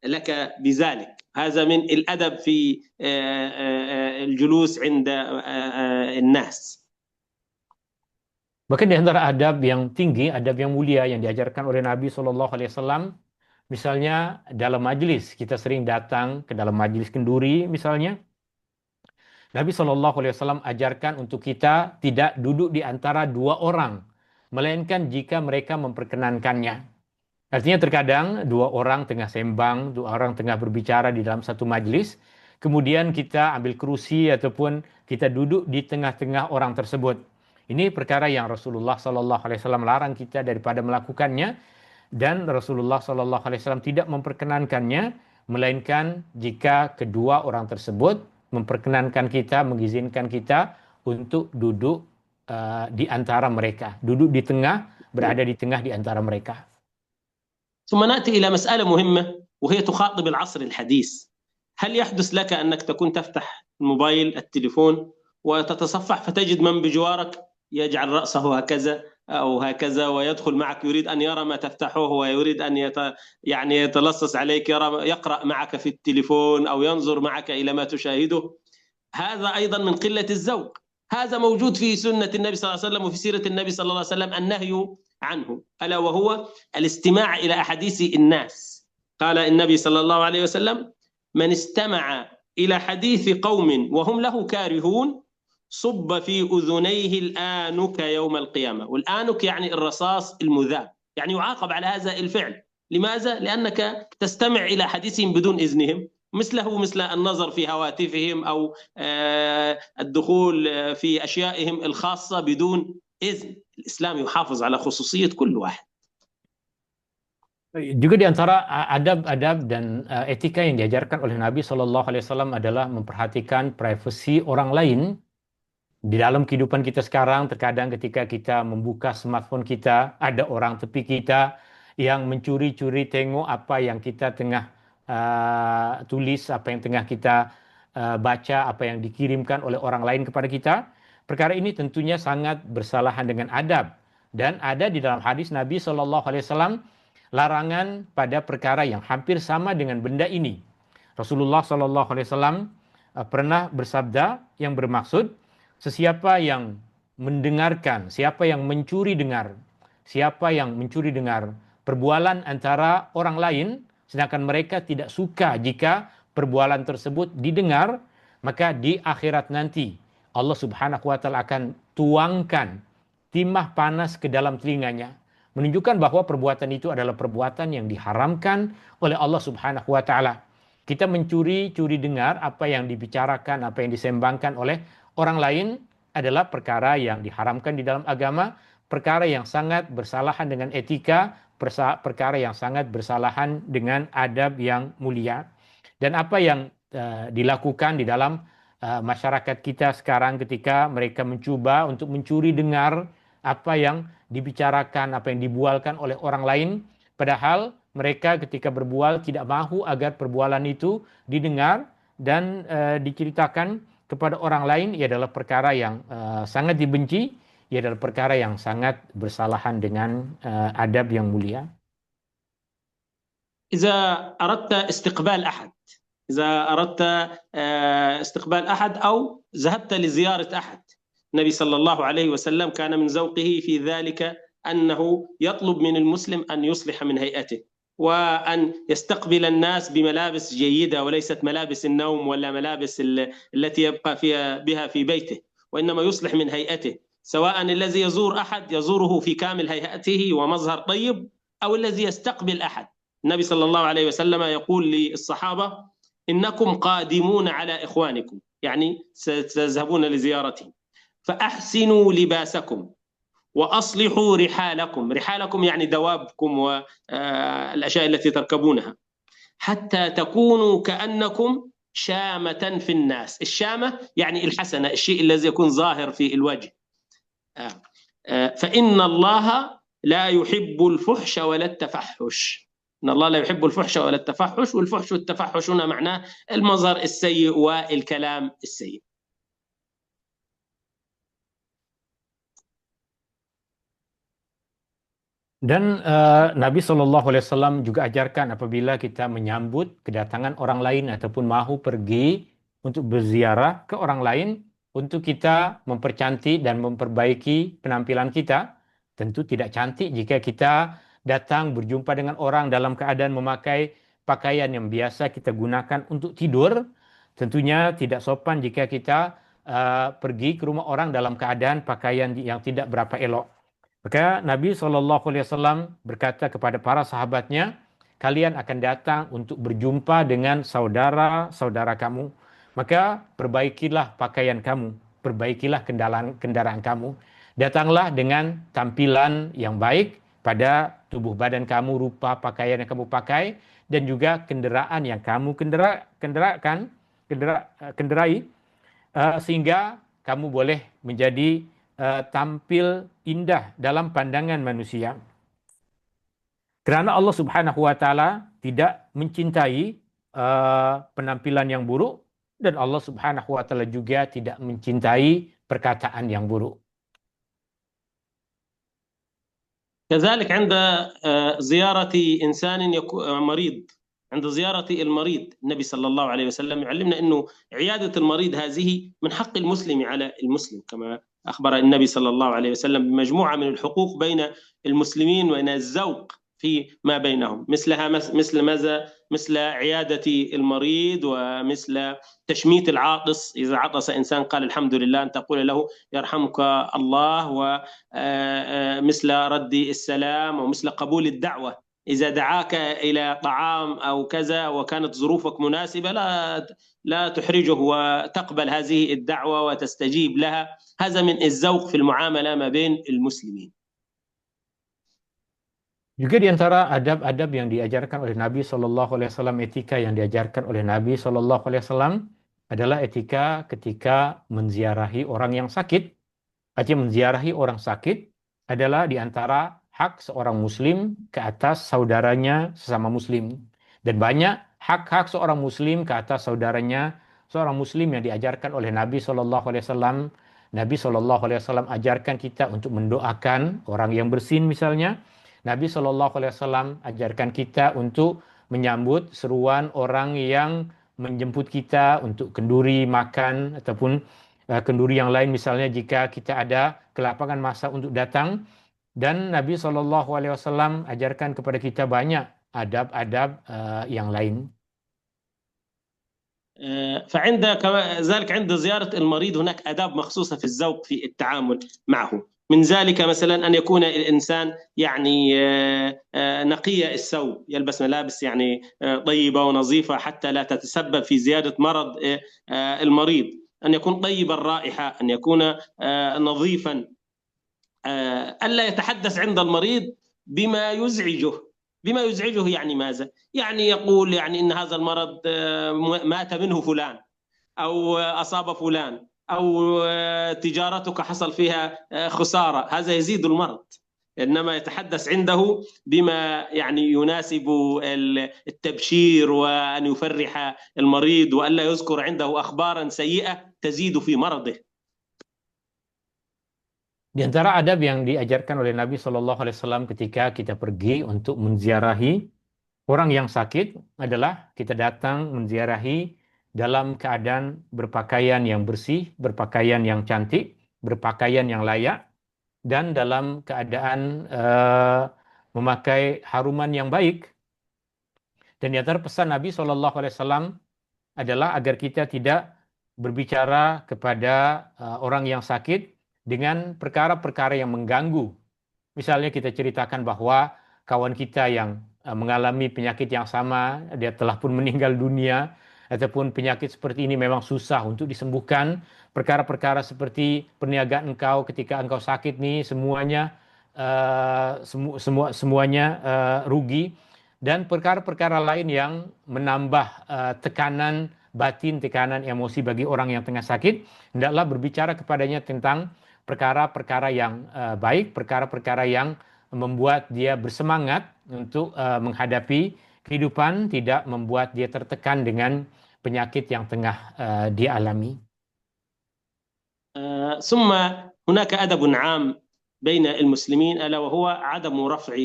لك بذلك. هذا من الأدب في الجلوس عند الناس. Bahkan di antara adab yang tinggi, adab yang mulia yang diajarkan oleh Nabi Shallallahu Alaihi Wasallam, misalnya dalam majelis, kita sering datang ke dalam majelis kenduri misalnya, Nabi Shallallahu Alaihi Wasallam ajarkan untuk kita tidak duduk di antara dua orang, melainkan jika mereka memperkenankannya. Artinya terkadang dua orang tengah sembang, dua orang tengah berbicara di dalam satu majelis, kemudian kita ambil kerusi ataupun kita duduk di tengah-tengah orang tersebut. Ini perkara yang Rasulullah Shallallahu Alaihi Wasallam larang kita daripada melakukannya, dan Rasulullah Shallallahu Alaihi Wasallam tidak memperkenankannya, melainkan jika kedua orang tersebut memperkenankan kita, mengizinkan kita untuk duduk di antara mereka, duduk di tengah, berada di tengah di antara mereka. ثم نأتي إلى مسألة مهمة وهي تخاطب العصر الحديث. هل يحدث لك أنك تكون تفتح الموبايل التليفون وتتصفح فتجد من بجوارك يجعل رأسه هكذا أو هكذا ويدخل معك، يريد أن يرى ما تفتحه ويريد أن يعني يتلصص عليك، يقرأ معك في التليفون أو ينظر معك إلى ما تشاهده؟ هذا أيضا من قلة الذوق. هذا موجود في سنة النبي صلى الله عليه وسلم وفي سيرة النبي صلى الله عليه وسلم النهي عنه، ألا وهو الاستماع إلى أحاديث الناس. قال النبي صلى الله عليه وسلم: من استمع إلى حديث قوم وهم له كارهون صب في أذنيه الآنك يوم القيامة. والآنك يعني الرصاص المذاب، يعني يعاقب على هذا الفعل. لماذا؟ لأنك تستمع إلى حديثهم بدون إذنهم، مثل النظر في هواتفهم أو الدخول في أشيائهم الخاصة بدون إذن. الإسلام يحافظ على خصوصية كل واحد. Juga di antara adab-adab dan etika yang diajarkan oleh Nabi Shallallahu Alaihi Wasallam adalah memperhatikan privasi orang lain. Di dalam kehidupan kita sekarang, terkadang ketika kita membuka smartphone kita, ada orang tepi kita yang mencuri-curi tengok apa yang kita tengah tulis, apa yang tengah kita baca, apa yang dikirimkan oleh orang lain kepada kita. Perkara ini tentunya sangat bersalahan dengan adab. Dan ada di dalam hadis Nabi Shallallahu Alaihi Wasallam larangan pada perkara yang hampir sama dengan benda ini. Rasulullah Shallallahu Alaihi Wasallam pernah bersabda yang bermaksud, sesiapa yang mendengarkan, siapa yang mencuri dengar perbualan antara orang lain, sedangkan mereka tidak suka jika perbualan tersebut didengar, maka di akhirat nanti Allah Subhanahu wa taala akan tuangkan timah panas ke dalam telinganya, menunjukkan bahwa perbuatan itu adalah perbuatan yang diharamkan oleh Allah Subhanahu wa taala. Kita curi dengar apa yang dibicarakan, apa yang disembangkan oleh orang lain adalah perkara yang diharamkan di dalam agama, perkara yang sangat bersalahan dengan etika, perkara yang sangat bersalahan dengan adab yang mulia. Dan apa yang dilakukan di dalam masyarakat kita sekarang ketika mereka mencoba untuk mencuri dengar apa yang dibicarakan, apa yang dibualkan oleh orang lain, padahal mereka ketika berbual tidak mahu agar perbualan itu didengar dan diceritakan kepada orang lain, ia adalah perkara yang sangat dibenci, ia adalah perkara yang sangat bersalahan dengan adab yang mulia. إذا أردت استقبال أحد إذا أردت استقبال أحد أو ذهبت لزيارة أحد، النبي صلى الله عليه وسلم كان من ذوقه في ذلك أنه يطلب من المسلم أن يصلح من هيئته وأن يستقبل الناس بملابس جيدة وليست ملابس النوم ولا ملابس التي يبقى بها في بيته، وإنما يصلح من هيئته، سواء الذي يزور أحد يزوره في كامل هيئته ومظهر طيب أو الذي يستقبل أحد. النبي صلى الله عليه وسلم يقول للصحابة: إنكم قادمون على إخوانكم، يعني ستذهبون لزيارتهم، فأحسنوا لباسكم وأصلحوا رحالكم يعني دوابكم والأشياء التي تركبونها، حتى تكونوا كأنكم شامة في الناس. الشامة يعني الحسنة، الشيء الذي يكون ظاهر في الوجه. فإن الله لا يحب الفحش ولا التفحش. إن الله لا يحب الفحش ولا التفحش، والفحش والتفحش هنا معناه المظهر السيء والكلام السيء. Dan Nabi SAW juga ajarkan apabila kita menyambut kedatangan orang lain ataupun mahu pergi untuk berziarah ke orang lain, untuk kita mempercantik dan memperbaiki penampilan kita. Tentu tidak cantik jika kita datang berjumpa dengan orang dalam keadaan memakai pakaian yang biasa kita gunakan untuk tidur. Tentunya tidak sopan jika kita pergi ke rumah orang dalam keadaan pakaian yang tidak berapa elok. Maka Nabi SAW berkata kepada para sahabatnya, kalian akan datang untuk berjumpa dengan saudara-saudara kamu. Maka perbaikilah pakaian kamu, perbaikilah kendaraan kamu. Datanglah dengan tampilan yang baik pada tubuh badan kamu, rupa pakaian yang kamu pakai, dan juga kendaraan yang kamu kendarai, sehingga kamu boleh menjadi tampil indah dalam pandangan manusia. Kerana Allah Subhanahu wa taala tidak mencintai penampilan yang buruk, dan Allah Subhanahu wa taala juga tidak mencintai perkataan yang buruk. كذلك عند زيارة إنسان مريض، عند زيارة المريض النبي صلى الله عليه وسلم يعلمنا أنه عيادة المريض هذه من حق المسلم على المسلم، كما أخبر النبي صلى الله عليه وسلم بمجموعة من الحقوق بين المسلمين وبين الذوق فيما بينهم، مثل عيادة المريض، ومثل تشميت العاطس، إذا عطس إنسان قال الحمد لله أن تقول له يرحمك الله، ومثل رد السلام، ومثل قبول الدعوة، إذا دعاك إلى طعام أو كذا وكانت ظروفك مناسبة لا تحرجه وتقبل هذه الدعوة وتستجيب لها. هذا من الذوق في المعاملة ما بين المسلمين. Juga di antara adab-adab yang diajarkan oleh Nabi SAW, etika yang diajarkan oleh Nabi SAW adalah etika ketika menziarahi orang yang sakit. Artinya menziarahi orang sakit adalah di antara hak seorang muslim ke atas saudaranya sesama muslim. Dan banyak hak-hak seorang muslim ke atas saudaranya seorang muslim yang diajarkan oleh Nabi SAW. Nabi SAW ajarkan kita untuk mendoakan orang yang bersin misalnya. Nabi SAW ajarkan kita untuk menyambut seruan orang yang menjemput kita untuk kenduri makan ataupun kenduri yang lain, misalnya jika kita ada kelapangan masa untuk datang. Dan Nabi SAW ajarkan kepada kita banyak adab-adab yang lain. فعند ذلك عند زيارة المريض هناك آداب مخصوصة في الذوق في التعامل معه. من ذلك مثلا أن يكون الإنسان يعني نقي الثوب، يلبس ملابس يعني طيبة ونظيفة حتى لا تتسبب في زيادة مرض المريض، أن يكون طيب الرائحة، أن يكون نظيفا، ألا يتحدث عند المريض بما يزعجه. بما يزعجه يعني ماذا؟ يعني يقول يعني إن هذا المرض مات منه فلان، أو أصاب فلان، أو تجارتك حصل فيها خسارة، هذا يزيد المرض. إنما يتحدث عنده بما يعني يناسب التبشير وأن يفرح المريض، وألا يذكر عنده أخبارا سيئة تزيد في مرضه. Di antara adab yang diajarkan oleh Nabi Shallallahu Alaihi Wasallam ketika kita pergi untuk menziarahi orang yang sakit adalah kita datang menziarahi dalam keadaan berpakaian yang bersih, berpakaian yang cantik, berpakaian yang layak, dan dalam keadaan memakai haruman yang baik. Dan di antara pesan Nabi Shallallahu Alaihi Wasallam adalah agar kita tidak berbicara kepada orang yang sakit dengan perkara-perkara yang mengganggu. Misalnya kita ceritakan bahwa kawan kita yang mengalami penyakit yang sama, dia telah pun meninggal dunia, ataupun penyakit seperti ini memang susah untuk disembuhkan. Perkara-perkara seperti perniagaan engkau ketika engkau sakit nih semuanya rugi, dan perkara-perkara lain yang menambah tekanan batin, tekanan emosi bagi orang yang tengah sakit. Hendaklah berbicara kepadanya tentang perkara-perkara yang baik, perkara-perkara yang membuat dia bersemangat untuk menghadapi kehidupan, tidak membuat dia tertekan dengan penyakit yang tengah dia alami. ثم هناك أدب عام بين المسلمين ألا وهو عدم رفع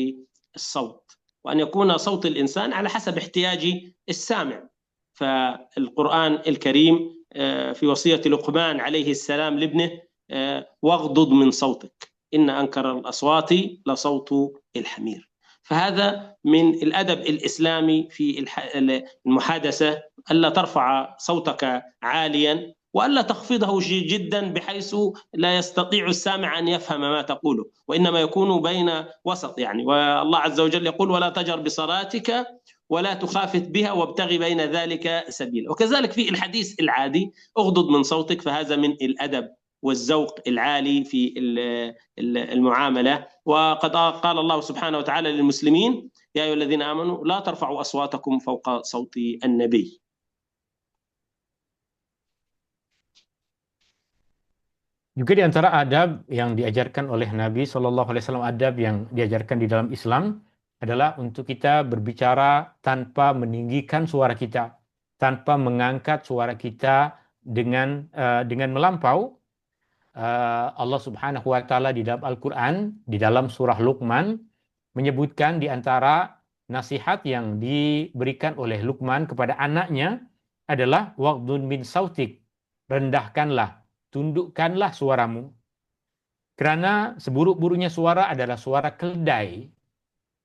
الصوت، وأن يكون صوت الإنسان على حسب احتياج السامع. فالقرآن الكريم في وصية لقمان عليه السلام لابنه واغضض من صوتك إن أنكر الأصوات لصوت الحمير. فهذا من الأدب الإسلامي في المحادثة، ألا ترفع صوتك عاليا وألا تخفضه جدا بحيث لا يستطيع السامع أن يفهم ما تقوله، وإنما يكون بين وسط يعني. والله عز وجل يقول ولا تجر بصلاتك ولا تخافت بها وابتغي بين ذلك سبيلا. وكذلك في الحديث العادي اغضض من صوتك، فهذا من الأدب والذوق العالي في المعاملة. وقد قال الله سبحانه وتعالى للمسلمين يا أيها الذين آمنوا لا ترفعوا أصواتكم فوق صوت النبي. Juga di antara adab yang diajarkan oleh Nabi Shallallahu Alaihi Wasallam, adab yang diajarkan di dalam Islam adalah untuk kita berbicara tanpa meninggikan suara kita, tanpa mengangkat suara kita dengan melampau. Allah Subhanahu Wa Taala di dalam Al-Quran, di dalam surah Luqman, menyebutkan di antara nasihat yang diberikan oleh Luqman kepada anaknya adalah waghdud min sautik, rendahkanlah, tundukkanlah suaramu. Karena seburuk-buruknya suara adalah suara keldai.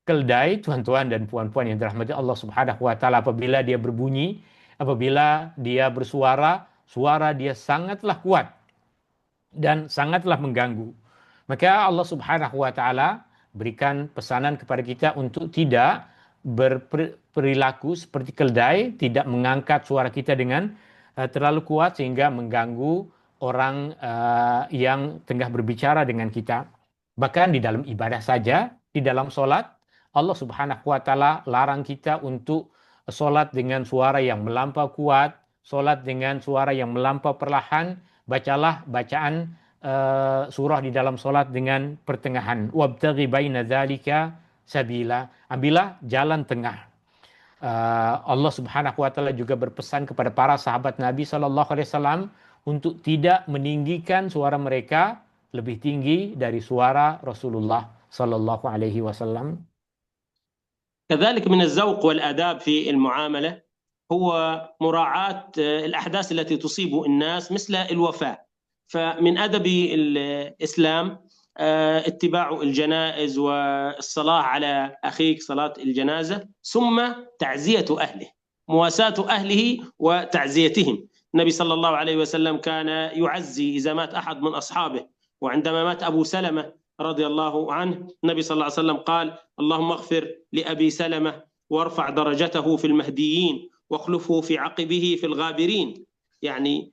Keldai, tuan-tuan dan puan-puan yang dirahmati Allah Subhanahu Wa Taala, apabila dia berbunyi, apabila dia bersuara, suara dia sangatlah kuat dan sangatlah mengganggu. Maka Allah Subhanahu Wa Taala berikan pesanan kepada kita untuk tidak berperilaku seperti keldai, tidak mengangkat suara kita dengan terlalu kuat sehingga mengganggu orang yang tengah berbicara dengan kita. Bahkan di dalam ibadah saja, di dalam sholat, Allah Subhanahu Wa Taala larang kita untuk sholat dengan suara yang melampau kuat, sholat dengan suara yang melampau perlahan. Bacalah bacaan surah di dalam sholat dengan pertengahan. Wabtaghi baina dzalika sabila. Ambillah jalan tengah. Allah Subhanahu Wa Taala juga berpesan kepada para sahabat Nabi Shallallahu Alaihi Wasallam untuk tidak meninggikan suara mereka lebih tinggi dari suara Rasulullah Shallallahu Alaihi Wasallam. كذلك من الذوق والآداب في المعاملة هو مراعاة الأحداث التي تصيب الناس مثل الوفاة. فمن أدب الإسلام اتباع الجنائز والصلاة على أخيك، صلاة الجنازة، ثم تعزية أهله. مواساة أهله وتعزيتهم. النبي صلى الله عليه وسلم كان يعزي إذا مات أحد من أصحابه. وعندما مات أبو سلمة رضي الله عنه، النبي صلى الله عليه وسلم قال: اللهم اغفر لأبي سلمة وارفع درجته في المهديين واخلفه في عقبه في الغابرين. يعني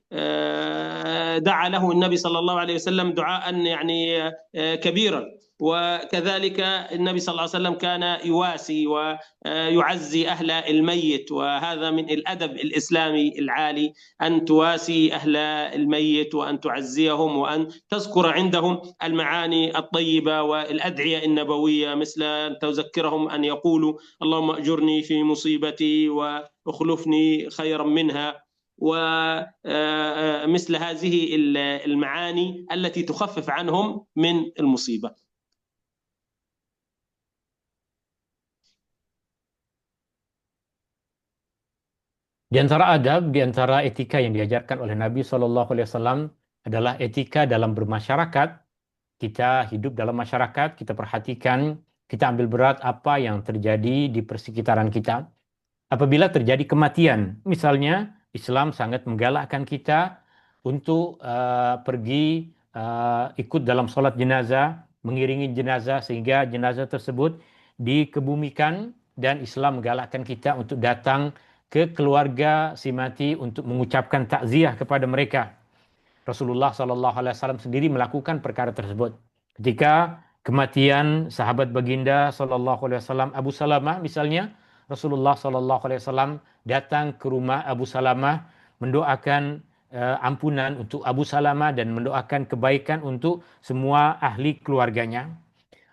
دعا له النبي صلى الله عليه وسلم دعاء يعني كبيرا. وكذلك النبي صلى الله عليه وسلم كان يواسي ويعزي أهل الميت، وهذا من الأدب الإسلامي العالي، أن تواسي أهل الميت وأن تعزيهم وأن تذكر عندهم المعاني الطيبة والأدعية النبوية، مثل أن تذكرهم أن يقولوا: اللهم أجرني في مصيبتي واخلفني خيرا منها، ومثل هذه المعاني التي تخفف عنهم من المصيبة. Di antara adab, di antara etika yang diajarkan oleh Nabi SAW adalah etika dalam bermasyarakat. Kita hidup dalam masyarakat, kita perhatikan, kita ambil berat apa yang terjadi di persekitaran kita. Apabila terjadi kematian, misalnya Islam sangat menggalakkan kita untuk pergi ikut dalam sholat jenazah, mengiringi jenazah sehingga jenazah tersebut dikebumikan, dan Islam menggalakkan kita untuk datang ke keluarga si mati untuk mengucapkan takziah kepada mereka. Rasulullah SAW sendiri melakukan perkara tersebut. Ketika kematian sahabat baginda SAW Abu Salamah misalnya, Rasulullah SAW datang ke rumah Abu Salamah, mendoakan ampunan untuk Abu Salamah dan mendoakan kebaikan untuk semua ahli keluarganya.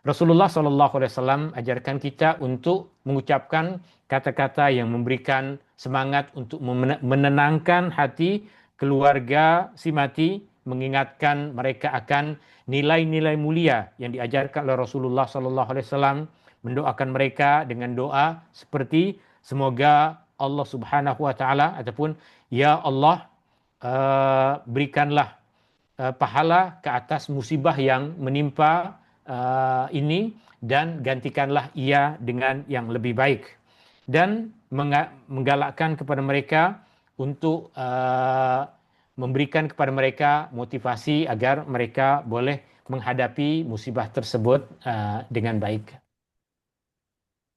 Rasulullah SAW ajarkan kita untuk mengucapkan kata-kata yang memberikan semangat untuk menenangkan hati keluarga si mati, mengingatkan mereka akan nilai-nilai mulia yang diajarkan oleh Rasulullah SAW, mendoakan mereka dengan doa seperti semoga Allah Subhanahu wa taala ataupun ya Allah berikanlah pahala ke atas musibah yang menimpa ini dan gantikanlah ia dengan yang lebih baik, dan menggalakkan kepada mereka untuk memberikan kepada mereka motivasi agar mereka boleh menghadapi musibah tersebut dengan baik.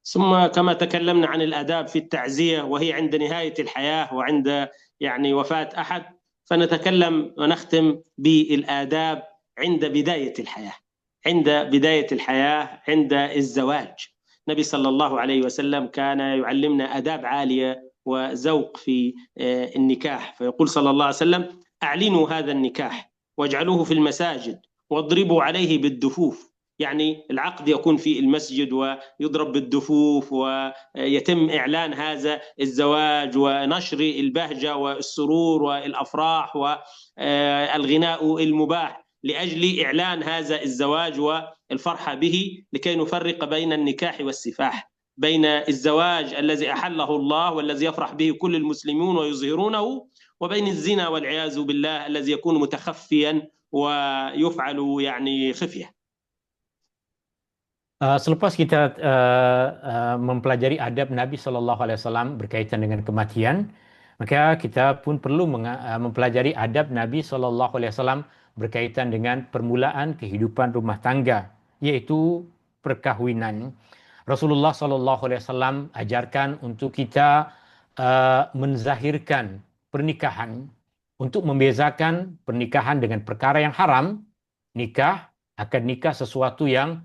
ثم كما تكلمنا عن الآداب في التعزية وهي عند نهاية الحياة وعند يعني وفاة أحد، فنتكلم ونختم بالآداب عند بداية الحياة. عند بداية الحياة عند الزواج، النبي صلى الله عليه وسلم كان يعلمنا آداب عالية وذوق في النكاح، فيقول صلى الله عليه وسلم: أعلنوا هذا النكاح واجعلوه في المساجد واضربوا عليه بالدفوف. يعني العقد يكون في المسجد ويضرب بالدفوف ويتم إعلان هذا الزواج ونشر البهجة والسرور والأفراح والغناء المباح لأجل إعلان هذا الزواج والفرحة به، لكي نفرق بين النكاح والسفاح، بين الزواج الذي أحله الله والذي يفرح به كل المسلمون ويظهرونه، وبين الزنا والعياذ بالله الذي يكون متخفيا ويفعل يعني خفية. Selepas kita mempelajari adab Nabi SAW berkaitan dengan kematian, maka kita pun perlu mempelajari adab Nabi SAW berkaitan dengan permulaan kehidupan rumah tangga, yaitu perkahwinan. Rasulullah SAW ajarkan untuk kita menzahirkan pernikahan, untuk membezakan pernikahan dengan perkara yang haram. Nikah akan nikah sesuatu yang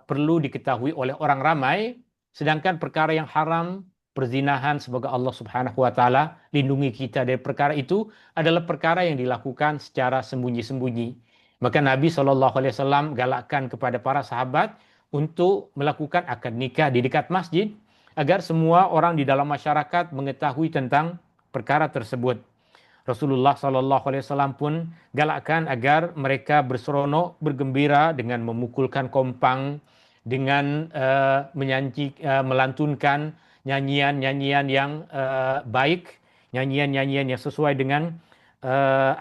perlu diketahui oleh orang ramai, sedangkan perkara yang haram, perzinahan, semoga Allah Subhanahu wa taala lindungi kita dari perkara itu, adalah perkara yang dilakukan secara sembunyi-sembunyi. Maka Nabi SAW galakkan kepada para sahabat untuk melakukan akad nikah di dekat masjid agar semua orang di dalam masyarakat mengetahui tentang perkara tersebut. Rasulullah SAW pun galakkan agar mereka berseronok, bergembira dengan memukulkan kompang, dengan melantunkan nyanyian-nyanyian yang baik, nyanyian-nyanyian yang sesuai dengan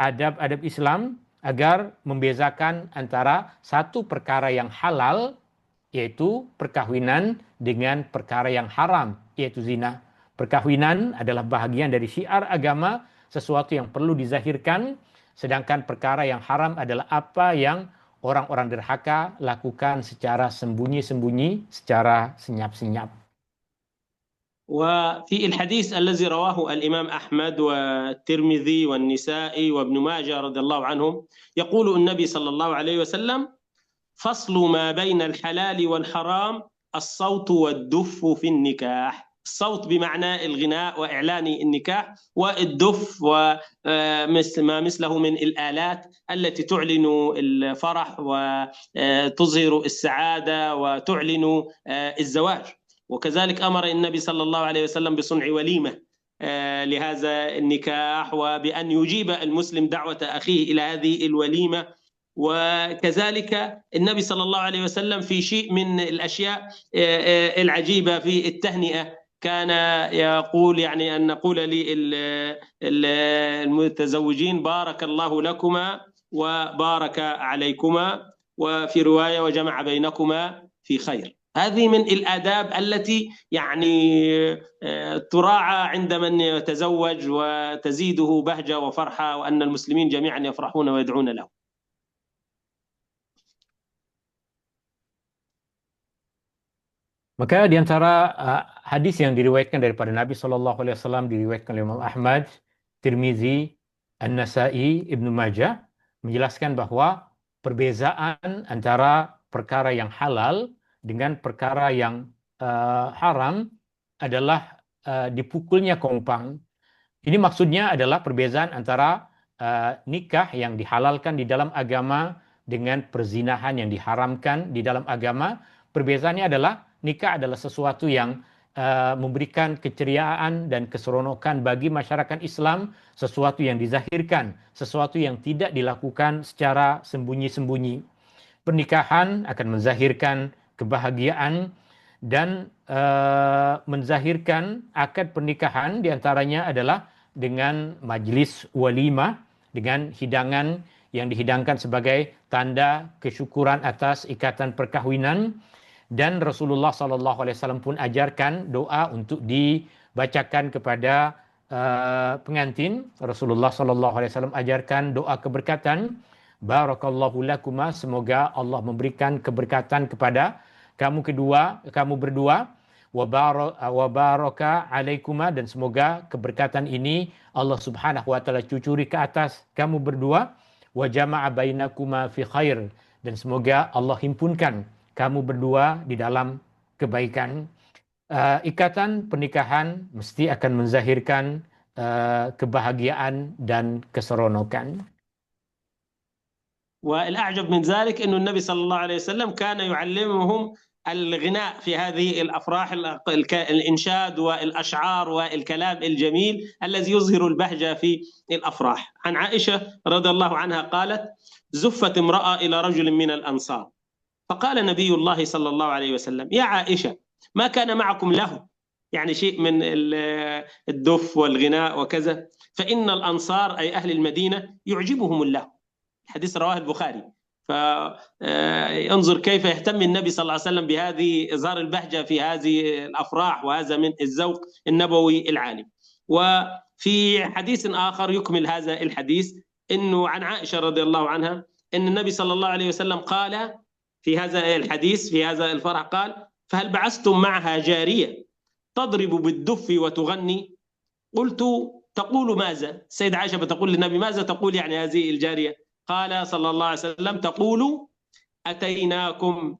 adab-adab Islam, agar membezakan antara satu perkara yang halal, yaitu perkahwinan, dengan perkara yang haram, yaitu zina. Perkawinan adalah bahagian dari syiar agama, sesuatu yang perlu dizahirkan, sedangkan perkara yang haram adalah apa yang orang-orang derhaka lakukan secara sembunyi-sembunyi, secara senyap-senyap. وفي الحديث الذي رواه الإمام أحمد والترمذي والنسائي وابن ماجه رضي الله عنهم، يقول النبي صلى الله عليه وسلم: فصل ما بين الحلال والحرام الصوت والدف في النكاح. الصوت بمعنى الغناء وإعلان النكاح، والدف وما مثله من الآلات التي تعلن الفرح وتظهر السعادة وتعلن الزواج. وكذلك أمر النبي صلى الله عليه وسلم بصنع وليمة لهذا النكاح، وبأن يجيب المسلم دعوة أخيه إلى هذه الوليمة. وكذلك النبي صلى الله عليه وسلم في شيء من الأشياء العجيبة في التهنئة كان يقول، يعني أن نقول للمتزوجين: بارك الله لكما وبارك عليكما، وفي رواية: وجمع بينكما في خير. هذه من الآداب التي يعني تراعى عند من يتزوج وتزيده بهجة وفرحة، وأن المسلمين جميعا يفرحون ويدعون له. Maka di antara hadis yang diriwayatkan daripada Nabi Shallallahu Alaihi Wasallam, diriwayatkan oleh Imam Ahmad, Tirmizi, An-Nasai, Ibnu Majah, menjelaskan bahwa perbezaan antara perkara yang halal dengan perkara yang haram adalah dipukulnya kompang. Ini maksudnya adalah perbezaan antara nikah yang dihalalkan di dalam agama dengan perzinahan yang diharamkan di dalam agama. Perbezaannya adalah nikah adalah sesuatu yang memberikan keceriaan dan keseronokan bagi masyarakat Islam, sesuatu yang dizahirkan, sesuatu yang tidak dilakukan secara sembunyi-sembunyi. Pernikahan akan menzahirkan kebahagiaan dan menzahirkan akad pernikahan diantaranya adalah dengan majlis walimah, dengan hidangan yang dihidangkan sebagai tanda kesyukuran atas ikatan perkahwinan. Dan Rasulullah SAW pun ajarkan doa untuk dibacakan kepada pengantin. Rasulullah SAW ajarkan doa keberkatan, barakallahu lakuma, semoga Allah memberikan keberkatan kepada kamu berdua, wa baraka alaikuma, dan semoga keberkatan ini Allah Subhanahu wa taala cucuri ke atas kamu berdua, wa jama'a bainakuma fi khair, dan semoga Allah himpunkan kamu berdua di dalam kebaikan. Ikatan pernikahan mesti akan menzahirkan kebahagiaan dan keseronokan. والأعجب من ذلك أن النبي صلى الله عليه وسلم كان يعلمهم الغناء في هذه الأفراح، الإنشاد والأشعار والكلام الجميل الذي يظهر البهجة في الأفراح. عن عائشة رضي الله عنها قالت: زفت امرأة إلى رجل من الأنصار، فقال نبي الله صلى الله عليه وسلم: يا عائشة، ما كان معكم له، يعني شيء من الدف والغناء وكذا، فإن الأنصار أي أهل المدينة يعجبهم اللهو. الحديث رواه البخاري. فانظر كيف يهتم النبي صلى الله عليه وسلم بهذه إظهار البهجة في هذه الأفراح، وهذا من الذوق النبوي العالي. وفي حديث آخر يكمل هذا الحديث، إنه عن عائشة رضي الله عنها إن النبي صلى الله عليه وسلم قال في هذا الحديث في هذا الفرح، قال: فهل بعثتم معها جارية تضرب بالدف وتغني؟ قلت: تقول ماذا؟ السيدة عائشة بتقول للنبي: ماذا تقول يعني هذه الجارية؟ قال صلى الله عليه وسلم: تقول: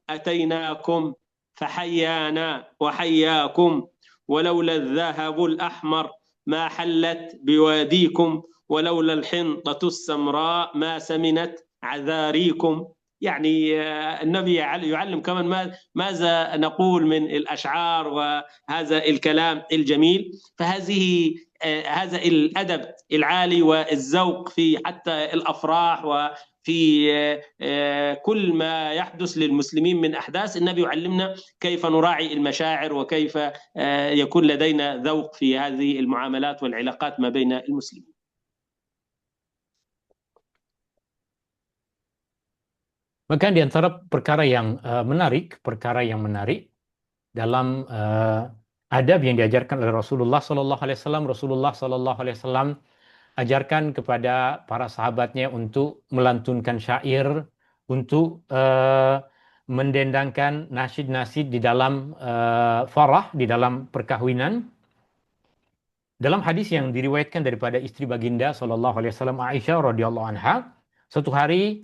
أتيناكم فحيانا وحياكم، ولولا الذهب الأحمر ما حلت بواديكم، ولولا الحنطة السمراء ما سمنت عذاريكم. يعني النبي يعلم كمان ماذا نقول من الأشعار وهذا الكلام الجميل. هذا الأدب العالي والذوق في حتى الأفراح وفي كل ما يحدث للمسلمين من أحداث، النبي يعلمنا كيف نراعي المشاعر وكيف يكون لدينا ذوق في هذه المعاملات والعلاقات ما بين المسلمين. Maka di antara perkara yang menarik dalam adab yang diajarkan oleh Rasulullah Sallallahu Alaihi Wasallam. Rasulullah Sallallahu Alaihi Wasallam ajarkan kepada para sahabatnya untuk melantunkan syair, untuk mendendangkan nasyid-nasyid di dalam farah, di dalam perkahwinan. Dalam hadis yang diriwayatkan daripada istri baginda Sallallahu Alaihi Wasallam Aisyah radhiyallahu anha, suatu hari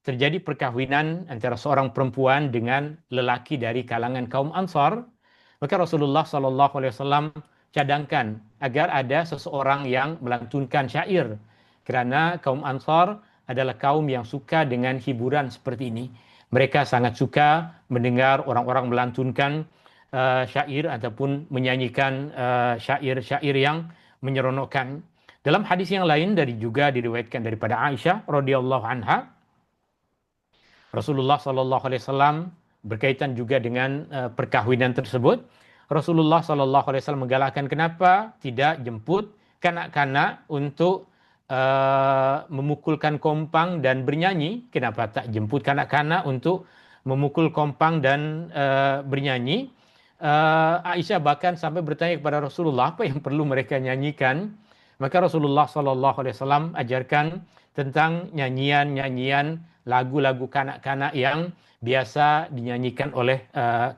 terjadi perkahwinan antara seorang perempuan dengan lelaki dari kalangan kaum Ansar. Maka Rasulullah Sallallahu Alaihi Wasallam cadangkan agar ada seseorang yang melantunkan syair, kerana kaum Ansar adalah kaum yang suka dengan hiburan seperti ini. Mereka sangat suka mendengar orang-orang melantunkan syair ataupun menyanyikan syair-syair yang menyeronokkan. Dalam hadis yang lain juga diriwayatkan daripada Aisyah radhiyallahu anha, Rasulullah Sallallahu Alaihi Wasallam berkaitan juga dengan perkahwinan tersebut. Rasulullah Sallallahu Alaihi Wasallam menggalakkan kenapa tidak jemput kanak-kanak untuk memukulkan kompang dan bernyanyi. Kenapa tak jemput kanak-kanak untuk memukul kompang dan bernyanyi? Aisyah bahkan sampai bertanya kepada Rasulullah, apa yang perlu mereka nyanyikan? Maka Rasulullah Sallallahu Alaihi Wasallam ajarkan tentang nyanyian-nyanyian lagu-lagu kanak-kanak yang biasa dinyanyikan oleh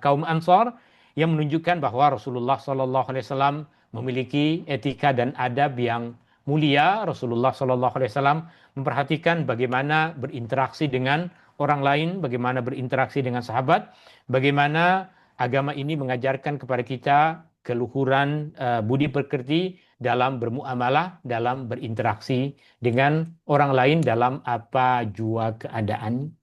kaum Ansar, yang menunjukkan bahwa Rasulullah Sallallahu Alaihi Wasallam memiliki etika dan adab yang mulia. Rasulullah Sallallahu Alaihi Wasallam memperhatikan bagaimana berinteraksi dengan orang lain, bagaimana berinteraksi dengan sahabat, bagaimana agama ini mengajarkan kepada kita keluhuran budi pekerti dalam bermuamalah, dalam berinteraksi dengan orang lain dalam apa jua keadaan.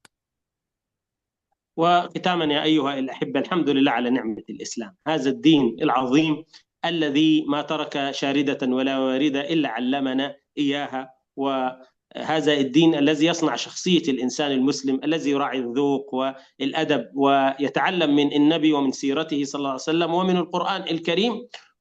وختاما يا أيها الأحبة، الحمد لله على نعمة الإسلام، هذا الدين العظيم الذي ما ترك شاردة ولا واردة إلا علمنا إياها، وهذا الدين الذي يصنع شخصية الإنسان المسلم، الذي يراعي الذوق والأدب ويتعلم من النبي ومن سيرته صلى الله عليه وسلم ومن القرآن الكريم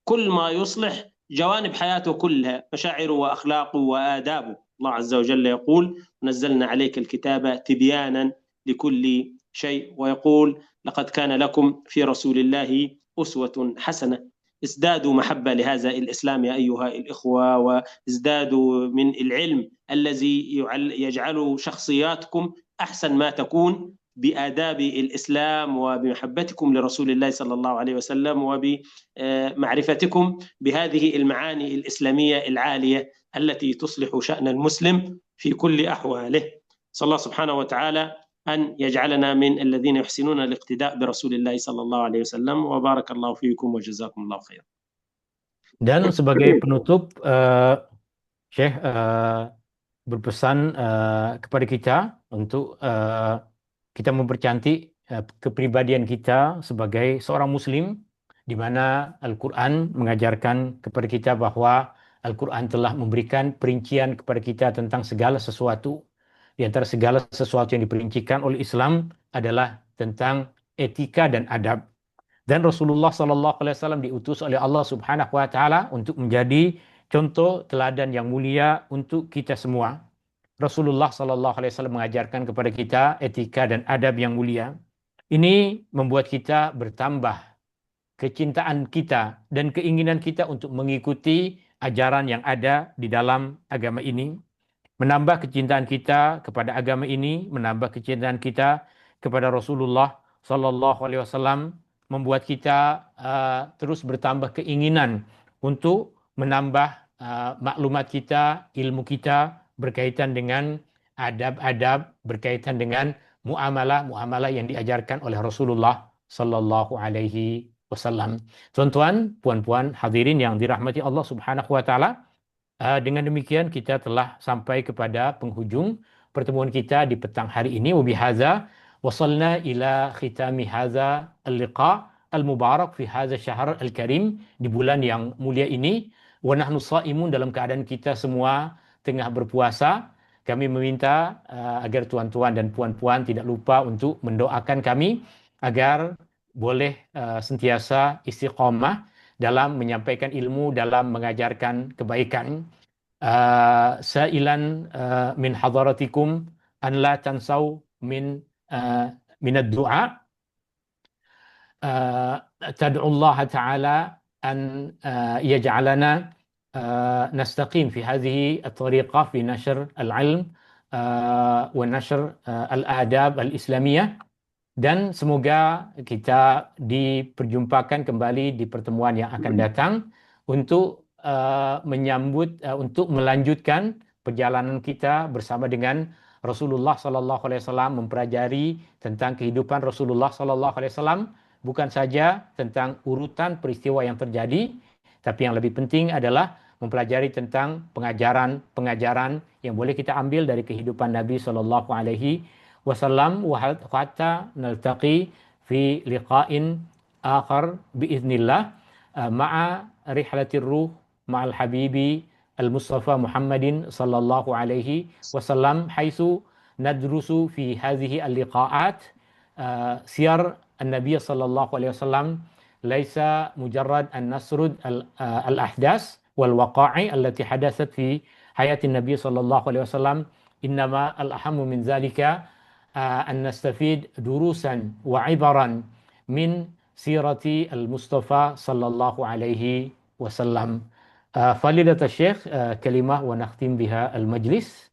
كل ما يصلح جوانب حياته كلها، مشاعره وأخلاقه وآدابه. الله عز وجل يقول: نزلنا عليك الكتاب تبيانا لكل شيء، ويقول: لقد كان لكم في رسول الله أسوة حسنة. ازدادوا محبة لهذا الإسلام يا أيها الإخوة، وازدادوا من العلم الذي يجعل شخصياتكم أحسن ما تكون بآداب الإسلام وبمحبتكم لرسول الله صلى الله عليه وسلم وبمعرفتكم بهذه المعاني الإسلامية العالية التي تصلح شأن المسلم في كل أحواله. صلى الله سبحانه وتعالى أن يجعلنا من الذين يحسنون الاقتداء برسول الله صلى الله عليه وسلم، وبارك الله فيكم وجزاكم الله خيرا. Dan sebagai penutup, Syekh berpesan kepada kita untuk kita mempercantik kepribadian kita sebagai seorang Muslim, di mana Al-Quran mengajarkan kepada kita bahwa Al-Quran telah memberikan perincian kepada kita tentang segala sesuatu. Di antara segala sesuatu yang diperincikan oleh Islam adalah tentang etika dan adab. Dan Rasulullah Sallallahu Alaihi Wasallam diutus oleh Allah Subhanahu Wa Taala untuk menjadi contoh teladan yang mulia untuk kita semua. Rasulullah Sallallahu Alaihi Wasallam mengajarkan kepada kita etika dan adab yang mulia. Ini membuat kita bertambah kecintaan kita dan keinginan kita untuk mengikuti ajaran yang ada di dalam agama ini. Menambah kecintaan kita kepada agama ini, menambah kecintaan kita kepada Rasulullah Sallallahu Alaihi Wasallam, membuat kita terus bertambah keinginan untuk menambah maklumat kita, ilmu kita berkaitan dengan adab-adab, berkaitan dengan muamalah-muamalah yang diajarkan oleh Rasulullah Sallallahu Alaihi Wasallam. Tuan-tuan, puan-puan hadirin yang dirahmati Allah Subhanahu Wa Taala, dengan demikian kita telah sampai kepada penghujung pertemuan kita di petang hari ini. Wabihadza wasalna ila khitami hadza al-liqa al-mubarak fi hadza syahr al-karim, di bulan yang mulia ini. Wa nahnu shaimun, dalam keadaan kita semua tengah berpuasa. Kami meminta agar tuan-tuan dan puan-puan tidak lupa untuk mendoakan kami agar boleh sentiasa istiqamah dalam menyampaikan ilmu, dalam mengajarkan kebaikan. Sa'ilan min hadaratikum an la tansau min ad-du'a تدعو الله تعالى أن يجعلنا نستقيم في هذه الطريقة في نشر العلم ونشر الآداب الإسلامية. Dan semoga kita diperjumpakan kembali di pertemuan yang akan datang untuk untuk melanjutkan perjalanan kita bersama dengan Rasulullah Sallallahu Alaihi Wasallam, mempelajari tentang kehidupan Rasulullah Sallallahu Alaihi Wasallam, bukan saja tentang urutan peristiwa yang terjadi, tapi yang lebih penting adalah mempelajari tentang pengajaran-pengajaran yang boleh kita ambil dari kehidupan Nabi Sallallahu Alaihi Wasallam. Hatta naltaqi fi liqa'in akhar biiznillah ma'a rihlatir ruh ma'al habibi al-Mustafa Muhammadin sallallahu alaihi wasallam haitsu nadrusu fi hadhihi al-liqa'at siyar an-nabiy sallallahu alaihi wasallam laisa mujarrad an nasrud al-ahdas wal waqa'i allati hadathat fi hayati an-nabiy sallallahu alaihi wasallam, innama al-ahammu min zalika أن نستفيد دروسا وعبرا من سيرة المصطفى صلى الله عليه وسلم. فضيلة الشيخ كلمة ونختم بها المجلس.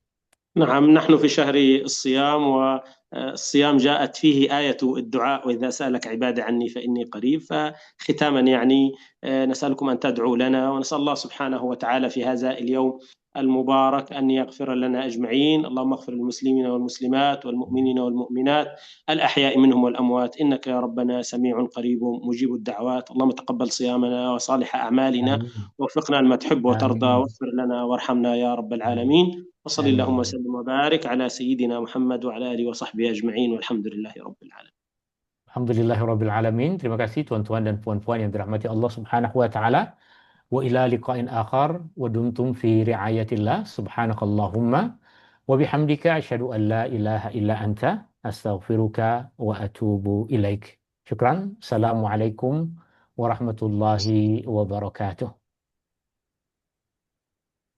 نعم، نحن في شهر الصيام، والصيام جاءت فيه آية الدعاء: وإذا سألك عبادي عني فإني قريب. فختاما يعني نسألكم أن تدعوا لنا، ونسأل الله سبحانه وتعالى في هذا اليوم المبارك أن يغفر لنا أجمعين. اللهم اغفر للمسلمين والمسلمات والمؤمنين والمؤمنات الأحياء منهم والأموات، إنك يا ربنا سميع قريب مجيب الدعوات. اللهم تقبل صيامنا وصالح أعمالنا، ووفقنا لما تحب وترضى، واغفر لنا وارحمنا يا رب العالمين. وصلى اللهم وسلم وبارك على سيدنا محمد وعلى آله وصحبه أجمعين، والحمد لله رب العالمين. Alhamdulillahirabbil alamin. Terima kasih tuan-tuan dan puan-puan yang dirahmati Allah Subhanahu wa taala. Wa ila liqa'in akhar wa dumtum fi ri'ayatillah. Subhanakallahumma wa bihamdika asyhadu an la ilaha illa anta astaghfiruka wa atubu ilaik. Syukran. Assalamualaikum warahmatullahi wabarakatuh.